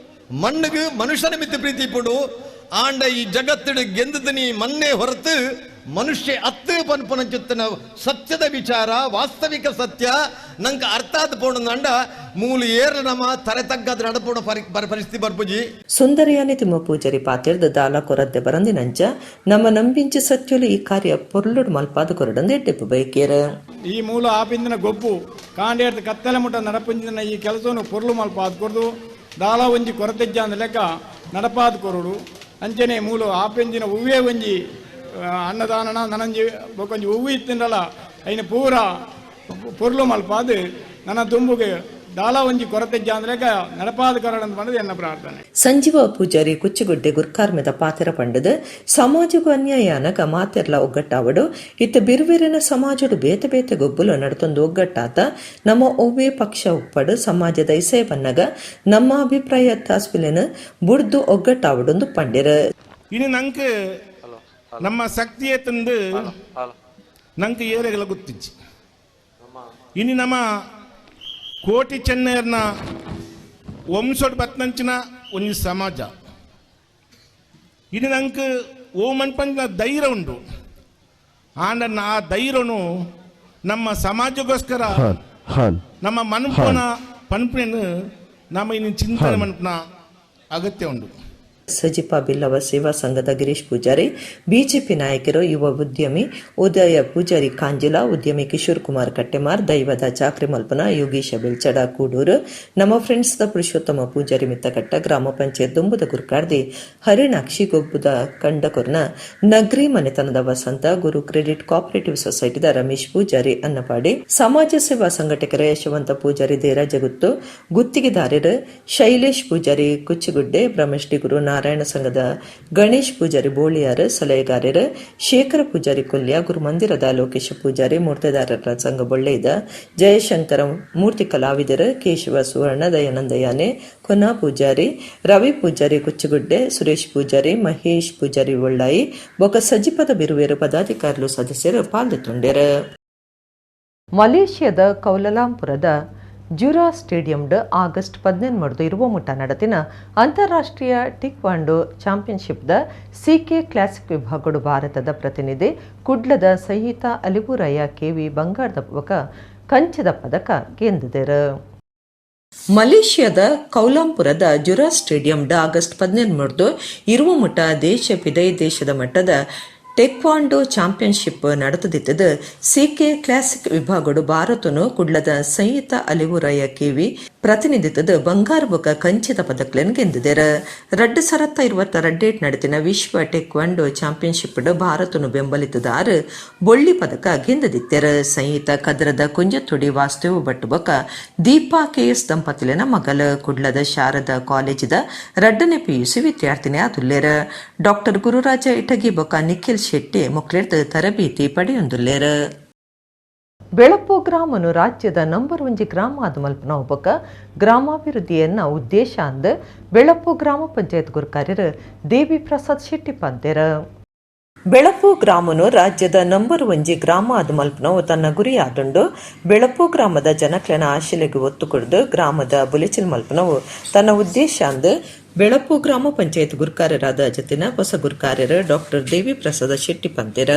ಮಣ್ಣಿಗೆ ಮನುಷ್ಯನ ಮಿತ್ತು ಪ್ರೀತಿ ಇಪ್ಪುಂಡು. ಆಂಡ ಈ ಜಗತ್ತಿನ ಗೆಂದದನಿ ಮನ್ನೆ ಹೊರತು ಮನುಷ್ಯ ಅತ್ತು ಪನ್ಪನಂಚುತ್ತನ ಸತ್ಯದ ವಿಚಾರ ವಾಸ್ತವಿಕ ಸತ್ಯ ನಂಗೆ ಅರ್ಥ ಆದ ಪೋಣಂದ ಮೂಲ ಏರ್ ನಮ್ಮ ತರೆ ತಗ್ಗದ ನಡಪೋಣ ಪರಿಸ್ಥಿತಿ ಬರ್ಪುಜಿ. ಸುಂದರಯಾನೆ ತಿಮ್ಮ ಪೂಜಾರಿ ಪಾತಿರ್ದ ದಾಲ ಕೊರದ್ದೆ ಬರಂದಿನಂಚ ನಮ್ಮ ನಂಬಿಂಚ ಸತ್ಯಲು ಈ ಕಾರ್ಯ ಪೊರ್ಲುಡ್ ಮಲ್ಪಾದ ಕೊರಡಂದು ಎಡ್ಡೆಪ್ಪು ಬೈಕೇರ. ಈ ಮೂಲ ಆಪಿಂದಿನ ಗೊಬ್ಬು ಕಾಂಡೇರ್ದ ಕತ್ತಲೆ ಮುಟ್ಟ ನಡಪುಂಜಿನ ಈ ಕೆಲಸವನ್ನು ಪೊರ್ಲು ಮಲ್ಪಾದ ಕೊರದು ದಾಲ ಒಂಜಿ ಕೊರತೆಜ್ಜ ಅಂದ ಲೆಕ್ಕ ನಡಪಾದ ಕೊರಡು ಅಂಚನೆ ಮೂಲ ಆಪೆಂಜಿನ ಹೂವೇ ಒಂಜಿ ಅನ್ನದಾನನ ನನಂಜಿ ಬೊಕೊಂಜಿ ಹೂವು ಇತ್ತಿಂಡಲ ಐನ ಪೂರ ಪೊರ್ಲು ಮಲ್ಪಾದು ನನ್ನ ದುಂಬುಗೆ ದಾಲ ಒಂಜಿ ಕೊರತೆಜ್ಜ ಅಂದ್ರೇಕ ನಡಪಾದ ಕರಡಂತ ಪಂಡದು ಎನ್ನ ಪ್ರಾರ್ಥನೆ. ಸಂಜೀವ ಪೂಜಾರಿ ಕುಚ್ಚುಗುಡ್ಡೆ ಗುರ್ಕಾರ್ಮೆದ ಪಾತೆರ ಪಂಡದು ಸಮಾಜಗೂ ಅನ್ಯಾಯ ಅನಗ ಮಾತೆರ್ಲ ಒಗ್ಗಟ್ಟಾವಡು. ಇತ್ತ ಬಿರುವಿರಿನ ಸಮಾಜಡು ಬೇತೆ ಬೇತೆ ಗೊಬ್ಬುಲು ನಡತೊಂದು ಒಗ್ಗಟ್ಟಾತ ನಮ್ಮ ಒವ್ವೇ ಪಕ್ಷ ಉಪ್ಪಡು ಸಮಾಜದ ಇಸೆ ಬನ್ನಗ ನಮ್ಮ ಅಭಿಪ್ರಾಯ ತಾಸ್ಪಿಲೆನ ಬುಡ್ದು ಒಗ್ಗಟ್ಟಾವಡೊಂದು ಪಂಡಿರ. ಇನ್ನು ನಂಗೆ ನಮ್ಮ ಶಕ್ತಿಯೇ ತಂದು ನಂಗೆ ಏರೆಗಳ ಗೊತ್ತಿಜ್ಜಿ ಇನ್ನು ನಮ್ಮ ಕೋಟಿ ಚೆನ್ನೈರ್ನ ವಂಶೋಡ್ ಬತ್ನಂಚಿನ ಒಂದು ಸಮಾಜ ಇನ್ನು ನಂಗೆ ಓ ಮನ್ಪಂಚಿನ ಧೈರ್ಯ ಉಂಟು. ಆಂಡ ಆ ಧೈರ್ಯನು ನಮ್ಮ ಸಮಾಜಗೋಸ್ಕರ ನಮ್ಮ ಮನ್ಪನ ಪನ್ಪೇನು ನಮ್ಮ ಇನ್ನು ಚಿಂತನೆ ಮನ್ಪನ ಅಗತ್ಯ ಉಂಟು. ಸಜಿಪ ಬಿಲ್ಲವ ಸೇವಾ ಸಂಘದ ಗಿರೀಶ್ ಪೂಜಾರಿ, ಬಿಜೆಪಿ ನಾಯಕರು ಯುವ ಉದ್ಯಮಿ ಉದಯ ಪೂಜಾರಿ ಕಾಂಜಿಲಾ, ಉದ್ಯಮಿ ಕಿಶೋರ್ ಕುಮಾರ್ ಕಟ್ಟೆಮಾರ್, ದೈವದ ಚಾಕ್ರಿ ಮಲ್ಪನ ಯೋಗೀಶ ಬೆಲ್ಚಡ ಕೂಡೂರು, ನಮ್ಮ ಫ್ರೆಂಡ್ಸ್ ದ ಪುರುಷೋತ್ತಮ ಪೂಜಾರಿ ಮಿತ್ತಕಟ್ಟ, ಗ್ರಾಮ ಪಂಚಾಯತ್ ದುಂಬುದ ಗುರ್ಕಾಡ್ದಿ ಹರಿಣಾಕ್ಷಿ ಗೊಬ್ಬುದ ಕಂಡಕೊರ್ನ ನಗ್ರಿ ಮನೆತನದ ವಸಂತ, ಗುರು ಕ್ರೆಡಿಟ್ ಕೋಆಪರೇಟಿವ್ ಸೊಸೈಟಿದ ರಮೇಶ್ ಪೂಜಾರಿ ಅನ್ನಪಾಡಿ, ಸಮಾಜ ಸೇವಾ ಸಂಘಟಕರ ಯಶವಂತ ಪೂಜಾರಿ ದೇರಾಜಗುತ್ತು, ಗುತ್ತಿಗೆದಾರರು ಶೈಲೇಶ್ ಪೂಜಾರಿ ಕುಚ್ಚುಗುಡ್ಡೆ, ಬ್ರಹ್ಮಶ್ರೀ ಗುರು ನಾರಾಯಣ ಸಂಘದ ಗಣೇಶ್ ಪೂಜಾರಿ ಬೋಳಿಯಾರ್ ಸಲಹೆಗಾರರು, ಶೇಖರ ಪೂಜಾರಿ ಕೊಲ್ಯ, ಗುರುಮಂದಿರದ ಲೋಕೇಶ ಪೂಜಾರಿ, ಮೂರ್ತಿದಾರರ ಸಂಘ ಬೊಳ್ಳೆಯ್ದ, ಜಯಶಂಕರ ಮೂರ್ತಿ ಕಲಾವಿದರು, ಕೇಶವ ಸುವರ್ಣ, ದಯಾನಂದ ಯಾನೆ, ಕೊನಾ ಪೂಜಾರಿ, ರವಿ ಪೂಜಾರಿ ಕುಚ್ಚುಗುಡ್ಡೆ, ಸುರೇಶ್ ಪೂಜಾರಿ, ಮಹೇಶ್ ಪೂಜಾರಿ ಒಳ್ಳಾಯಿ ಬೊಕ ಸಜಿಪದ ಬಿರುವೇರು ಪದಾಧಿಕಾರಿಗಳು ಸದಸ್ಯರು ಪಾಲ್ಗೊಂಡಿದ್ದರು. ಮಲೇಷ್ಯಾದ ಕೌಲಾಲಂಪುರದ ಜುರಾ ಸ್ಟೇಡಿಯಂಡ್ ಆಗಸ್ಟ್ 15 ಇರುವ ಮುಟ್ಟ ನಡೆದಿನ ಅಂತಾರಾಷ್ಟ್ರೀಯ ಟೇಕ್ವಾಂಡೋ ಚಾಂಪಿಯನ್ಶಿಪ್ದ ಸಿಕೆ ಕ್ಲಾಸಿಕ್ ವಿಭಾಗಗಳು ಭಾರತದ ಪ್ರತಿನಿಧಿ ಕುಡ್ಲದ ಸಂಹಿತ ಅಲಿಪುರಯ್ಯ ಕೆವಿ ಬಂಗಾರದ ಕಂಚಿದ ಪದಕ ಗೆದ್ದಿದರು. ಮಲೇಷ್ಯಾದ ಕೌಲಾಲಂಪುರದ ಜುರಾ ಸ್ಟೇಡಿಯಂಡ್ ಆಗಸ್ಟ್ 15 ಇರುವ ಮುಟ್ಟ ದೇಶದ ಮಟ್ಟದ ಟೇಕ್ವಾಂಡೋ ಚಾಂಪಿಯನ್ಶಿಪ್ ನಡೆದಿದ್ದದು. ಸಿಕೆ ಕ್ಲಾಸಿಕ್ ವಿಭಾಗಗಳು ಭಾರತನು ಕುಡ್ಲದ ಸಂಹಿತ ಅಲಿಪುರಯ್ಯ ಕೆವಿ ಪ್ರತಿನಿಧಿತ್ವದ ಬಂಗಾರ ಬೊಕ ಕಂಚಿದ ಪದಕಗಳನ್ನು ಗೆದ್ದಿದ್ದಾರೆ. 2022 ನಡೆದಿನ ವಿಶ್ವ ಟೇಕ್ವಾಂಡೋ ಚಾಂಪಿಯನ್ಶಿಪ್ ಭಾರತನು ಬೆಂಬಲಿತದಾರ ಬೊಳ್ಳಿ ಪದಕ ಗೆದ್ದಿದ್ದಾರೆ. ಸಂಹಿತ ಕದ್ರದ ಕುಂಜತೊಡಿ ವಾಸ್ತವ ಭಟ್ ಬೊಕ ದೀಪಾ ಕೆಎಸ್ ದಂಪತಿಲಿನ ಮಗಲ ಕುಡ್ಲದ ಶಾರದಾ ಕಾಲೇಜಿದ 2ನೇ PUC ವಿದ್ಯಾರ್ಥಿನಿ ಆದುಲ್ಲೇರ. ಡಾಕ್ಟರ್ ಗುರುರಾಜ ಇಟಗಿ ಬೊಕ ನಿಖಿಲ್ ಶೆಟ್ಟಿ ಮುಕ್ಲೆರ್ದ ತರಬೇತಿ ಪಡೆಯೊಂದುಲ್ಲೇರ. ಬೆಳಪು ಗ್ರಾಮನು ರಾಜ್ಯದ ನಂಬರ್ 1 ಗ್ರಾಮ ಆದ ಮಲ್ಪನ ಒಬ್ಬಕ ಗ್ರಾಮಾಭಿವೃದ್ಧಿಯನ್ನ ಉದ್ದೇಶ ಅಂದ ಬೆಳಪು ಗ್ರಾಮ ಪಂಚಾಯತ್ ಗುರುಕಾರ್ಯರು ದೇವಿ ಪ್ರಸಾದ್ ಶೆಟ್ಟಿ ಪಂತೇರ. ಬೆಳಪು ಗ್ರಾಮನು ರಾಜ್ಯದ ನಂಬರ್ 1 ಗ್ರಾಮ ಆದ ಮಲ್ಪನವು ತನ್ನ ಗುರಿ ಆದುಂಡು ಬೆಳಪು ಗ್ರಾಮದ ಜನಕ್ಲನ ಆಶಲೆಗೆ ಒತ್ತು ಕೊಡದು ಗ್ರಾಮದ ಬುಲೆಚಿಲ್ ಮಲ್ಪನವು ತನ್ನ ಉದ್ದೇಶ ಅಂದ ಬೆಳಪು ಗ್ರಾಮ ಪಂಚಾಯತ್ ಗುರುಕಾರ್ಯರಾದ ಜತಿನ ಹೊಸ ಗುರುಕಾರ್ಯರು ಡಾಕ್ಟರ್ ದೇವಿ ಪ್ರಸಾದ ಶೆಟ್ಟಿ ಪಂತೇರ.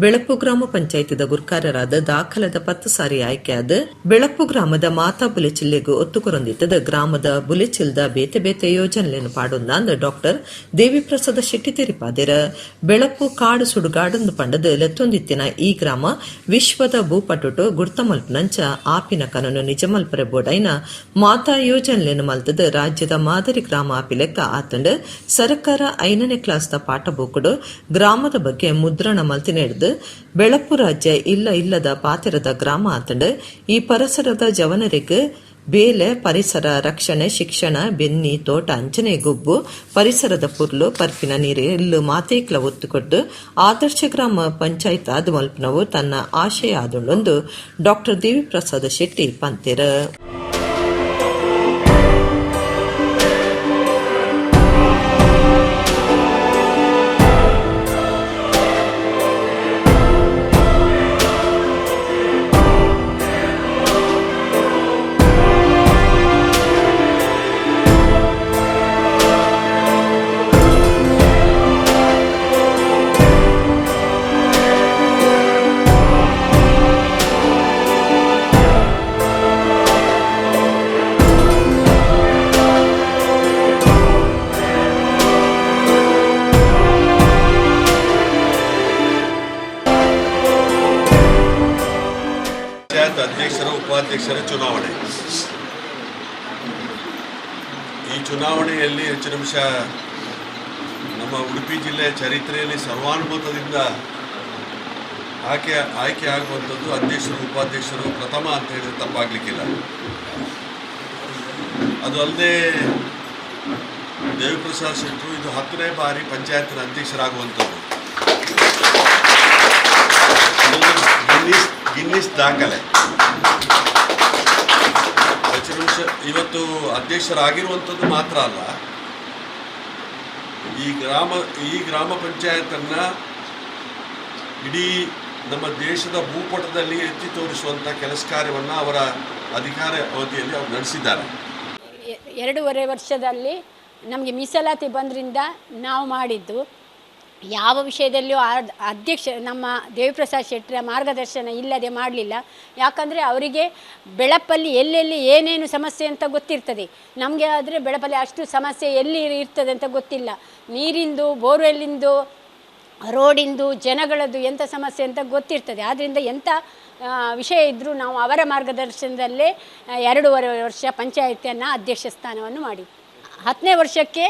ಬೆಳಪು ಗ್ರಾಮ ಪಂಚಾಯತಿದ ಗುರುಕಾರ್ಯರಾದ ದಾಖಲದ 10 ಸಾರಿ ಆಯ್ಕೆಯಾದ ಬೆಳಪು ಗ್ರಾಮದ ಮಾತಾ ಬುಲೆಚಿಲ್ಲೆಗೂ ಒತ್ತು ಕೊರೊಂದಿತ್ತದ ಗ್ರಾಮದ ಬುಲೆಚಿಲ್ದ ಬೇತೆ ಬೇತೆ ಯೋಜನೆಯನ್ನು ಪಾಡೊಂದಾಂದ ಡಾಕ್ಟರ್ ದೇವಿ ಪ್ರಸಾದ ಶೆಟ್ಟಿ ತೆರಿಪಾದೇರ. ಬೆಳಪು ಕಾಡು ಸುಡುಗಾಡೊಂದು ಪಂಡದ ಲೆತ್ತೊಂದಿತ್ತಿನ ಈ ಗ್ರಾಮ ವಿಶ್ವದ ಭೂಪಟುಟು ಗುರ್ತ ಮಲ್ಪನಂಚ ಆಪಿನ ಕನನು ನಿಜ ಮಲ್ಪರೆ ಬೋಡೈನ ಮಾತಾ ಯೋಜನೆಯನ್ನು ಮಲ್ತದ ರಾಜ್ಯದ ಮಾದರಿ ಗ್ರಾಮ ಲೆಕ್ಕ ಆತಂಡ ಸರ್ಕಾರ 5ನೇ ಕ್ಲಾಸ್ದ ಪಾಠ ಬೋಕುಡು ಗ್ರಾಮದ ಬಗ್ಗೆ ಮುದ್ರಣ ಮಲ್ತಿನ ಹಿಡಿದು ಬೆಳಪು ರಾಜ್ಯ ಇಲ್ಲದ ಪಾತೆರದ ಗ್ರಾಮ ಆತಂಡ ಈ ಪರಿಸರದ ಜವನರಿಗೆ ಬೇಲೆ ಪರಿಸರ ರಕ್ಷಣೆ ಶಿಕ್ಷಣ ಬೆನ್ನಿ ತೋಟ ಅಂಚನೆ ಗೊಬ್ಬು ಪರಿಸರದ ಪುರ್ಲು ಪರ್ಪಿನ ನೀರು ಇಲ್ಲು ಮಾತೇಕ್ಲ ಒತ್ತು ಕೊಟ್ಟು ಆದರ್ಶ ಗ್ರಾಮ ಪಂಚಾಯತ್ ಆದ ಮಲ್ಪನವು ತನ್ನ ಆಶಯ ಆದುಂಡೊಂದು ಡಾಕ್ಟರ್ ದೇವಿ ಪ್ರಸಾದ ಶೆಟ್ಟಿ ಪಂತೇರ. ಅಧ್ಯಕ್ಷರ ಉಪಾಧ್ಯಕ್ಷರ ಚುನಾವಣೆ. ಈ ಚುನಾವಣೆಯಲ್ಲಿ ಹೆಚ್ಚಿನ ಅಂಶ ನಮ್ಮ ಉಡುಪಿ ಜಿಲ್ಲೆಯ ಚರಿತ್ರೆಯಲ್ಲಿ ಸರ್ವಾನುಮತದಿಂದ ಆಯ್ಕೆ ಆಗುವಂಥದ್ದು ಅಧ್ಯಕ್ಷರು ಉಪಾಧ್ಯಕ್ಷರು ಪ್ರಥಮ ಅಂತ ಹೇಳಿದ್ರೆ ತಪ್ಪಾಗಲಿಕ್ಕಿಲ್ಲ. ಅದು ಅಲ್ಲದೆ ದೇವಿಪ್ರಸಾದ್ ಶೆಟ್ಟರು ಇದು 10ನೇ ಬಾರಿ ಪಂಚಾಯತ್ನ ಅಧ್ಯಕ್ಷರಾಗುವಂಥದ್ದು. ಗಿನ್ನಿಸ್ ದಾಖಲೆ. ಇವತ್ತು ಅಧ್ಯಕ್ಷರಾಗಿರುವಂಥದ್ದು ಮಾತ್ರ ಅಲ್ಲ, ಈ ಗ್ರಾಮ ಪಂಚಾಯತನ್ನು ಇಡೀ ನಮ್ಮ ದೇಶದ ಭೂಪಟದಲ್ಲಿ ಎತ್ತಿ ತೋರಿಸುವಂಥ ಕೆಲಸ ಕಾರ್ಯವನ್ನು ಅವರ ಅಧಿಕಾರ ಅವಧಿಯಲ್ಲಿ ಅವರು ನಡೆಸಿದ್ದಾರೆ. 2.5 ವರ್ಷದಲ್ಲಿ ನಮಗೆ ಮೀಸಲಾತಿ ಬಂದ್ರಿಂದ ನಾವು ಮಾಡಿದ್ದು ಯಾವ ವಿಷಯದಲ್ಲಿಯೂ ನಮ್ಮ ದೇವಿಪ್ರಸಾದ್ ಶೆಟ್ಟರ ಮಾರ್ಗದರ್ಶನ ಇಲ್ಲದೆ ಮಾಡಲಿಲ್ಲ. ಯಾಕಂದರೆ ಅವರಿಗೆ ಬೆಳಪಲ್ಲಿ ಎಲ್ಲೆಲ್ಲಿ ಏನೇನು ಸಮಸ್ಯೆ ಅಂತ ಗೊತ್ತಿರ್ತದೆ. ನಮಗೆ ಆದರೆ ಬೆಳಪಲ್ಲಿ ಅಷ್ಟು ಸಮಸ್ಯೆ ಎಲ್ಲಿ ಇರ್ತದೆ ಅಂತ ಗೊತ್ತಿಲ್ಲ. ನೀರಿಂದು, ಬೋರ್ವೆಲ್ಲಿಂದು, ರೋಡಿಂದು, ಜನಗಳದ್ದು ಎಂಥ ಸಮಸ್ಯೆ ಅಂತ ಗೊತ್ತಿರ್ತದೆ. ಆದ್ದರಿಂದ ಎಂಥ ವಿಷಯ ಇದ್ದರೂ ನಾವು ಅವರ ಮಾರ್ಗದರ್ಶನದಲ್ಲೇ 2.5 ವರ್ಷ ಪಂಚಾಯತಿಯನ್ನು ಅಧ್ಯಕ್ಷ ಸ್ಥಾನವನ್ನು ಮಾಡಿ 10ನೇ ವರ್ಷಕ್ಕೆ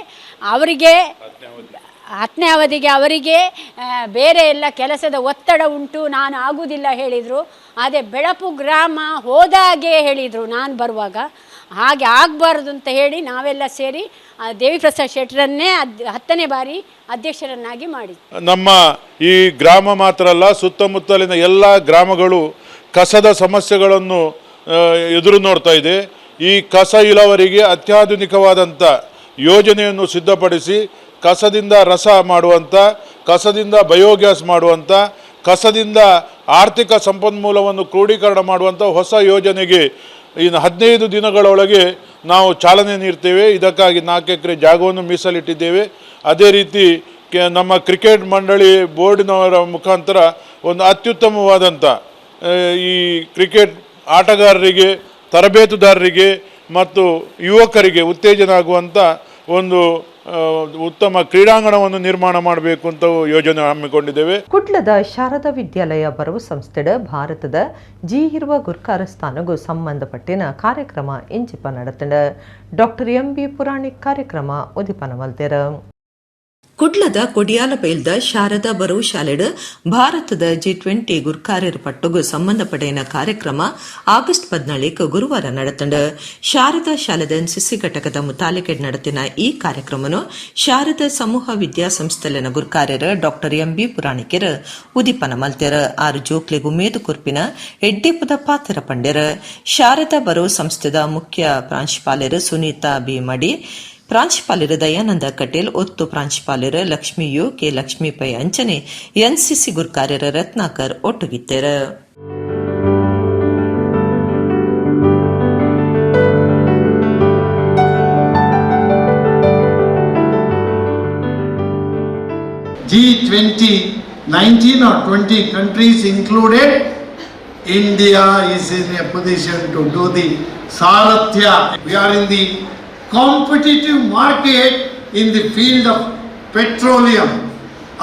ಅವರಿಗೆ 10ನೇ ಅವಧಿಗೆ ಅವರಿಗೆ ಬೇರೆ ಎಲ್ಲ ಕೆಲಸದ ಒತ್ತಡ ಉಂಟು, ನಾನು ಆಗುವುದಿಲ್ಲ ಹೇಳಿದರು. ಅದೇ ಬೆಳಪು ಗ್ರಾಮ ಹೋದಾಗೆ ಹೇಳಿದರು ನಾನು ಬರುವಾಗ, ಹಾಗೆ ಆಗಬಾರ್ದು ಅಂತ ಹೇಳಿ ನಾವೆಲ್ಲ ಸೇರಿ ದೇವಿಪ್ರಸಾದ್ ಶೆಟ್ಟರನ್ನೇ 10ನೇ ಬಾರಿ ಅಧ್ಯಕ್ಷರನ್ನಾಗಿ ಮಾಡಿ. ನಮ್ಮ ಈ ಗ್ರಾಮ ಮಾತ್ರ ಅಲ್ಲ, ಸುತ್ತಮುತ್ತಲಿನ ಎಲ್ಲ ಗ್ರಾಮಗಳು ಕಸದ ಸಮಸ್ಯೆಗಳನ್ನು ಎದುರು ನೋಡ್ತಾ ಇದೆ. ಈ ಕಸ ಇಳುವರಿಗೆ ಅತ್ಯಾಧುನಿಕವಾದಂಥ ಯೋಜನೆಯನ್ನು ಸಿದ್ಧಪಡಿಸಿ ಕಸದಿಂದ ರಸ ಮಾಡುವಂಥ, ಕಸದಿಂದ ಬಯೋಗ್ಯಾಸ್ ಮಾಡುವಂಥ, ಕಸದಿಂದ ಆರ್ಥಿಕ ಸಂಪನ್ಮೂಲವನ್ನು ಕ್ರೋಢೀಕರಣ ಮಾಡುವಂಥ ಹೊಸ ಯೋಜನೆಗೆ ಇನ್ನು 15 ದಿನಗಳೊಳಗೆ ನಾವು ಚಾಲನೆ ನೀಡ್ತೇವೆ. ಇದಕ್ಕಾಗಿ 4 ಎಕರೆ ಜಾಗವನ್ನು ಮೀಸಲಿಟ್ಟಿದ್ದೇವೆ. ಅದೇ ರೀತಿ ನಮ್ಮ ಕ್ರಿಕೆಟ್ ಮಂಡಳಿ ಬೋರ್ಡಿನವರ ಮುಖಾಂತರ ಒಂದು ಅತ್ಯುತ್ತಮವಾದಂಥ ಈ ಕ್ರಿಕೆಟ್ ಆಟಗಾರರಿಗೆ, ತರಬೇತುದಾರರಿಗೆ ಮತ್ತು ಯುವಕರಿಗೆ ಉತ್ತೇಜನ ಆಗುವಂಥ ಒಂದು ಉತ್ತಮ ಕ್ರೀಡಾಂಗಣವನ್ನು ನಿರ್ಮಾಣ ಮಾಡಬೇಕು ಅಂತ ಯೋಜನೆ ಹಮ್ಮಿಕೊಂಡಿದ್ದೇವೆ. ಕುಡ್ಲದ ಶಾರದಾ ವಿದ್ಯಾಲಯ ಬರವು ಸಂಸ್ಥೆಡ ಭಾರತದ ಜೀಹಿರುವ ಗುರ್ಕಾರ ಸ್ಥಾನಗೂ ಸಂಬಂಧಪಟ್ಟಿನ ಕಾರ್ಯಕ್ರಮ ಇಂಚಿಪ ನಡೆತಂಡ. ಡಾಕ್ಟರ್ MB ಪುರಾಣಿಕ್ ಕಾರ್ಯಕ್ರಮ ಉದಿಪನ ಮಲ್ತೆರ. ಕುಡ್ಲದ ಕೊಡಿಯಾಲಪೈಲ್ದ ಶಾರದಾ ಬರವು ಶಾಲೆಡ್ ಭಾರತದ G20 ಗುರ್ಕಾರ್ಯರ ಪಟ್ಟುಗೂ ಸಂಬಂಧಪಟ್ಟಿನ ಕಾರ್ಯಕ್ರಮ ಆಗಸ್ಟ್ 14 ಗುರುವಾರ ನಡೆತಂಡ. ಶಾರದಾ ಶಾಲೆದ NCC ಘಟಕದ ಮುತಾಲಿಕೆಡ್ ನಡೆತಿನ ಈ ಕಾರ್ಯಕ್ರಮನು ಶಾರದಾ ಸಮೂಹ ವಿದ್ಯಾಸಂಸ್ಥೆಲಿನ ಗುರ್ಕಾರ್ಯರ ಡಾಕ್ಟರ್ MB ಪುರಾಣಿಕೆರ ಉದಿಪನ ಮಲ್ತೆರ. 6 ಜೋಕ್ಲೆಗೂ ಮೇದು ಕುರ್ಪಿನ ಎಡ್ಡಿಪುದ ಪಾತ್ರ ಪಂಡ್ಯರ. ಶಾರದಾ ಬರವು ಸಂಸ್ಥೆದ ಮುಖ್ಯ ಪ್ರಾಂಶುಪಾಲರು ಸುನೀತಾ ಬಿ ಮಡಿ, ಪ್ರಾಂಶುಪಾಲರು ದಯಾನಂದ ಕಟೇಲ್, ಒತ್ತು ಪ್ರಾಂಶುಪಾಲರು ಲಕ್ಷ್ಮಿ ಯು ಕೆ ಲಕ್ಷ್ಮೀ ಪೈ ಅಂಚನೆ NCC ಗುರ್ಕಾರ್ಯರ ರತ್ನಾಕರ್ ಒಟ್ಟುಗಿತ್ತೇರ. G20, 19 or 20 countries included, India is in a position to do the Saratya. We are in the competitive market in the field of petroleum.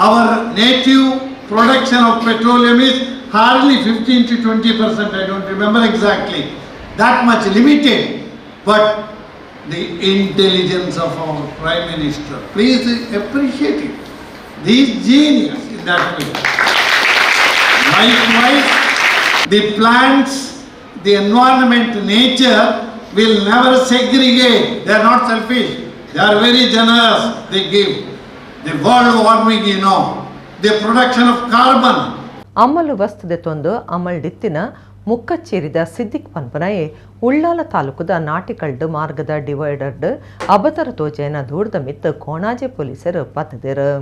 Our native production of petroleum is hardly 15 to 20%, I don't remember exactly, that much limited. But the intelligence of our Prime Minister, please appreciate it. He is genius in that way. Likewise, the plants, the environment, nature will never segregate. They are not selfish. They are very generous. They give. The world warming, the production of carbon. ಅಮಲು ವಸ್ತುದೆ ತೊಂದು ಅಮಲ್ಡಿತ್ತಿನ ಮುಕ್ಕಚ್ಚೇರಿದ ಸಿದ್ದಿಕ್ ಪನ್ಪನಾಯೆ ಉಳ್ಳಾಲ ತಾಲೂಕದ ನಾಟಿಕಲ್ಡ್ ಮಾರ್ಗದ ಡಿವೈಡರ್ಡ್ ಅಬತರ ತೋಜೆನ ದೂಡ್ದ ಮಿತ್ತು ಕೋಣಾಜೆ ಪೊಲೀಸರು ಪತ್ತದೇರು.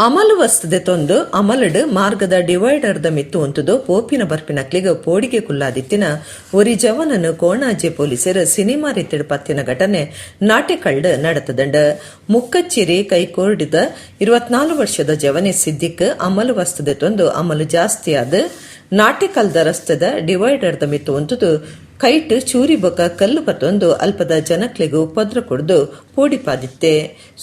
ಅಮಲು ವಸ್ತುದೆ ತೊಂದು ಅಮಲಡ್ ಮಾರ್ಗದ ಡಿವೈಡರ್ದ ಮಿತ್ತು ಒಂತುದು ಪೋಪಿನ ಬರ್ಪಿನಕ್ಲಿಗ ಪೋಡಿಗೆ ಕುಲ್ಲಾದಿತ್ತಿನ ಒರಿ ಜವನನ್ನು ಕೋಣಾಜೆ ಪೊಲೀಸರು ಸಿನಿಮಾ ರೀತಿಡ್ ಪತ್ತಿನ ಘಟನೆ ನಾಟಿಕಲ್ಡ್ ನಡೆತದಂಡ. ಮುಕ್ಕಚ್ಚೇರಿ ಕೈಕೋರ್ಡಿದ 24 ವರ್ಷದ ಜವನೆ ಸಿದ್ದಿಕ್ ಅಮಲು ವಸ್ತುದೆ ತೊಂದು ಅಮಲು ಜಾಸ್ತಿ ಆದ ನಾಟಿಕಲ್ದ ರಸ್ತೆದ ಡಿವೈಡರ್ದ ಮಿತ್ತು ಒಂತುದು ಕೈಟ್ ಚೂರಿ ಬೊಕ ಕಲ್ಲು ಪತ್ತೊಂದು ಅಲ್ಪದ ಜನಕ್ಲಿಗೂ ಉಪದ್ರ ಕೊಡ್ದು ಪೋಡಿಪಾದಿತ್ತೆ.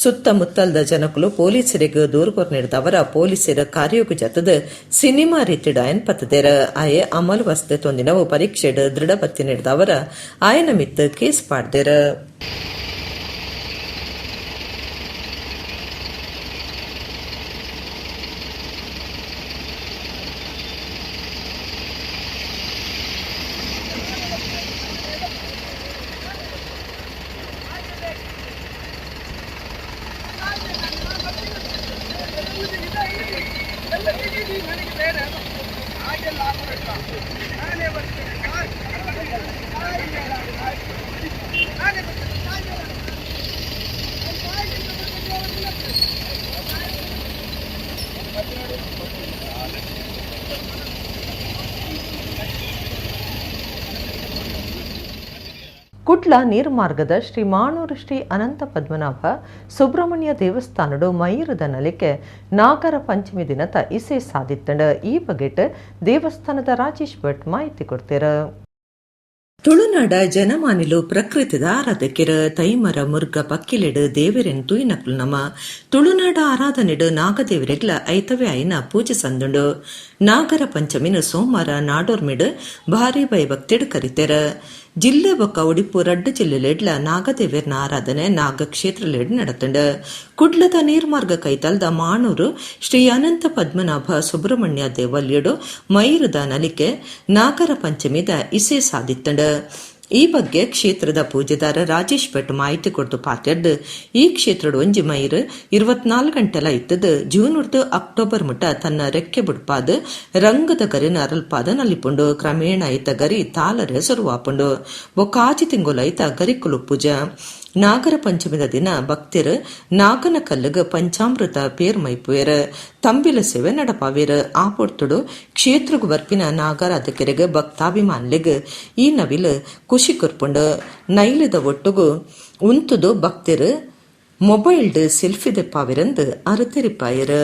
ಸುತ್ತಮುತ್ತಲ್ದ ಜನಕಲು ಪೊಲೀಸರಿಗೆ ದೂರುಗೊರ್ ನೀಡಿದವರ ಪೊಲೀಸರ ಕಾರ್ಯೋಗ ಜತದ ಸಿನಿಮಾ ರೀತಿಡ ಆಯನ್ ಪತ್ತದೇರ. ಆಯೆ ಅಮಲು ವಸ್ತೆ ತೊಂದಿನವು ಪರೀಕ್ಷೆಡ್ ದೃಢಪತ್ತಿ ನೀಡಿದವರ ಆಯನ ಮಿತ್ತು ಕೇಸ್ ಪಾಡ್ದೇರ. ಕುಡ್ಲ ನೀರ್ಮಾರ್ಗದ ಶ್ರೀ ಮಾಣೂರು ಶ್ರೀ ಅನಂತ ಪದ್ಮನಾಭ ಸುಬ್ರಹ್ಮಣ್ಯ ದೇವಸ್ಥಾನಡು ಮಯೂರದ ನಲಿಕೆ ನಾಗರ ಪಂಚಮಿ ದಿನದ ಇಸೆ ಸಾಧಿತ್ತಂಡ. ಈ ಬಗೆಟ್ ದೇವಸ್ಥಾನದ ರಾಜೇಶ್ ಭಟ್ ಮಾಹಿತಿ ಕೊಡ್ತೀರ. ತುಳುನಾಡ ಜನಮಾನಿಲು ಪ್ರಕೃತಿದ ಆರಾಧಕರ ತೈಮರ ಮುರ್ಗ ಪಕ್ಕಿಲೆಡು ದೇವರೆನ್ ತೂಯಿನಕ್ಲು ನಮ ತುಳುನಾಡ ಆರಾಧನೆಡು ನಾಗದೇವರೆಗ್ಲ ಐತವೇ ಐನ ಪೂಜೆ ಸಂದುಂಡು. ನಾಗರ ಪಂಚಮಿನ ಸೋಮವಾರ ನಾಡೋರ್ಮಿಡು ಭಾರಿ ಭಯಭಕ್ತಿಡು ಕರಿತೆರ. ಜಿಲ್ಲೆ ಬೊಕ್ಕ ಉಡಿಪು ರಡ್ಡು ಜಿಲ್ಲೆಲೆಡ್ಲ ನಾಗದೇವಿಯರ್ನ ಆರಾಧನೆ ನಾಗ ಕ್ಷೇತ್ರಲೆಡ್ ನಡತಂಡ ಕುಡ್ಲದ ನೀರ್ಮಾರ್ಗ ಕೈತಲ್ದ ಮಾಣೂರು ಶ್ರೀ ಅನಂತ ಪದ್ಮನಾಭ ಸುಬ್ರಹ್ಮಣ್ಯ ದೇವಾಲಯಡು ಮೈರುದ ನಲಿಕೆ ನಾಗರ ಪಂಚಮಿದ ಇಸೆ ಸಾಧಿತ್ತಂಡ. ಈ ಬಗ್ಗೆ ಕ್ಷೇತ್ರದ ಪೂಜೆದಾರ ರಾಜೇಶ್ ಭಟ್ ಮಾಹಿತಿ ಕೊಟ್ಟು ಪಾತ್ಯರ್ದು ಈ ಕ್ಷೇತ್ರಡು ಒಂಜಿ ಮೈರು 24 ಗಂಟೆಲ ಇತ್ತದು ಜೂನ್ ಅಕ್ಟೋಬರ್ ಮುಟ ತನ್ನ ರೆಕ್ಕೆ ಬುಡ್ಪಾದ ರಂಗದ ಗರಿನ ಅರಲ್ಪಾದ ನಲ್ಲಿಪುಂಡು ಕ್ರಮೇಣ ಐತ ಗರಿ ತಾಲರೆ ಸುರುವಾಪುಂಡು ಬೊಕ್ಕಾಜಿ ತಿಂಗುಲ ಐತ ಗರಿಕುಲು ಪೂಜಾ. ನಾಗರ ಪಂಚಮಿದ ದಿನ ಭಕ್ತರು ನಾಗನ ಕಲ್ಲುಗ ಪಂಚಾಮೃತ ಪೇರ್ ಮೈಪುಯರ್ ತಂಬಿಲ ಸೇವೆ ನಡಪಾವೇರ್ ಆ ಪೊರ್ತುಡು ಕ್ಷೇತ್ರಗು ಬರ್ಪಿನ ನಾಗರಾಧ ಕೆರೆಗೆ ಭಕ್ತಾಭಿಮಾನ್ಲಿಗ್ ಈ ನವಿಲು ಖುಷಿ ಕೊರ್ಪುಂಡು ನೈಲದ ಒಟ್ಟುಗು ಉಂತುದು ಭಕ್ತರು ಮೊಬೈಲ್ಡ್ ಸೆಲ್ಫಿ ದೆಪ್ಪಾವಿರಂದು ಅರತೆರಿಪಾಯರ್.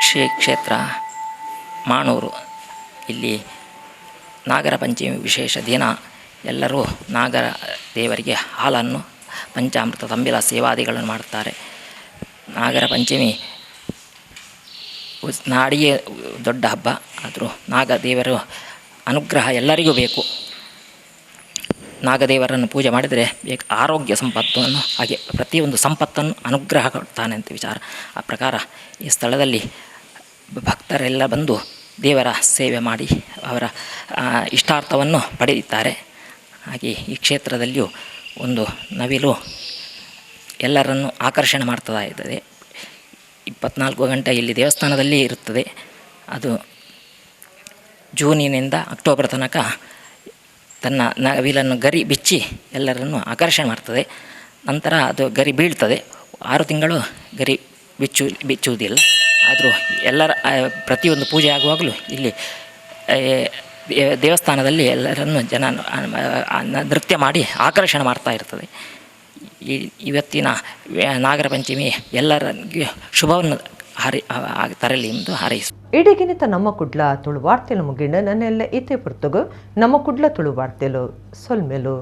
ಶ್ರೀ ಕ್ಷೇತ್ರ ಮಾಣೂರು. ಇಲ್ಲಿ ನಾಗರ ಪಂಚಮಿ ವಿಶೇಷ ದಿನ ಎಲ್ಲರೂ ನಾಗರ ದೇವರಿಗೆ ಹಾಲನ್ನು ಪಂಚಾಮೃತ ತಂಬಿಲ ಸೇವಾದಿಗಳನ್ನು ಮಾಡುತ್ತಾರೆ. ನಾಗರ ಪಂಚಮಿ ನಾಡಿಗೆ ದೊಡ್ಡ ಹಬ್ಬ, ಆದರೂ ನಾಗದೇವರು ಅನುಗ್ರಹ ಎಲ್ಲರಿಗೂ ಬೇಕು. ನಾಗದೇವರನ್ನು ಪೂಜೆ ಮಾಡಿದರೆ ಆರೋಗ್ಯ ಸಂಪತ್ತನ್ನು ಹಾಗೆ ಪ್ರತಿಯೊಂದು ಸಂಪತ್ತನ್ನು ಅನುಗ್ರಹ ಕೊಡ್ತಾನೆ ಅಂತ ವಿಚಾರ. ಆ ಪ್ರಕಾರ ಈ ಸ್ಥಳದಲ್ಲಿ ಭಕ್ತರೆಲ್ಲ ಬಂದು ದೇವರ ಸೇವೆ ಮಾಡಿ ಅವರ ಇಷ್ಟಾರ್ಥವನ್ನು ಪಡೆಯುತ್ತಾರೆ. ಹಾಗೆ ಈ ಕ್ಷೇತ್ರದಲ್ಲಿಯೂ ಒಂದು ನವಿಲು ಎಲ್ಲರನ್ನು ಆಕರ್ಷಣೆ ಮಾಡ್ತಾ ಇರ್ತದೆ. 24 ಗಂಟೆ ಇಲ್ಲಿ ದೇವಸ್ಥಾನದಲ್ಲಿ ಇರುತ್ತದೆ. ಅದು ಜೂನಿನಿಂದ ಅಕ್ಟೋಬರ್ ತನಕ ತನ್ನ ನವಿಲನ್ನು ಗರಿ ಬಿಚ್ಚಿ ಎಲ್ಲರನ್ನು ಆಕರ್ಷಣೆ ಮಾಡ್ತದೆ. ನಂತರ ಅದು ಗರಿ ಬೀಳ್ತದೆ. 6 ತಿಂಗಳು ಗರಿ ಬಿಚ್ಚುವುದಿಲ್ಲ. ಆದರೂ ಎಲ್ಲರ ಪ್ರತಿಯೊಂದು ಪೂಜೆ ಆಗುವಾಗಲೂ ಇಲ್ಲಿ ದೇವಸ್ಥಾನದಲ್ಲಿ ಎಲ್ಲರನ್ನು ಜನ ನೃತ್ಯ ಮಾಡಿ ಆಕರ್ಷಣೆ ಮಾಡ್ತಾ ಇರ್ತದೆ. ಇವತ್ತಿನ ನಾಗರ ಪಂಚಮಿ ಎಲ್ಲರಿಗೂ ಶುಭವನ್ನು ತರಲಿ ಎಂದು ಹಾರೈಸು. ಇಡೀಗಿನಿತ ನಮ್ಮ ಕುಡ್ಲ ತುಳು ವಾರ್ತೆಲು ಮುಗಿಂಡ ನನ್ನೆಲ್ಲ ಇತೆ ಪುರ್ತಗು ನಮ್ಮ ಕುಡ್ಲ ತುಳು ವಾರ್ತೆಲು ಸೊಲ್ಮೆಲು.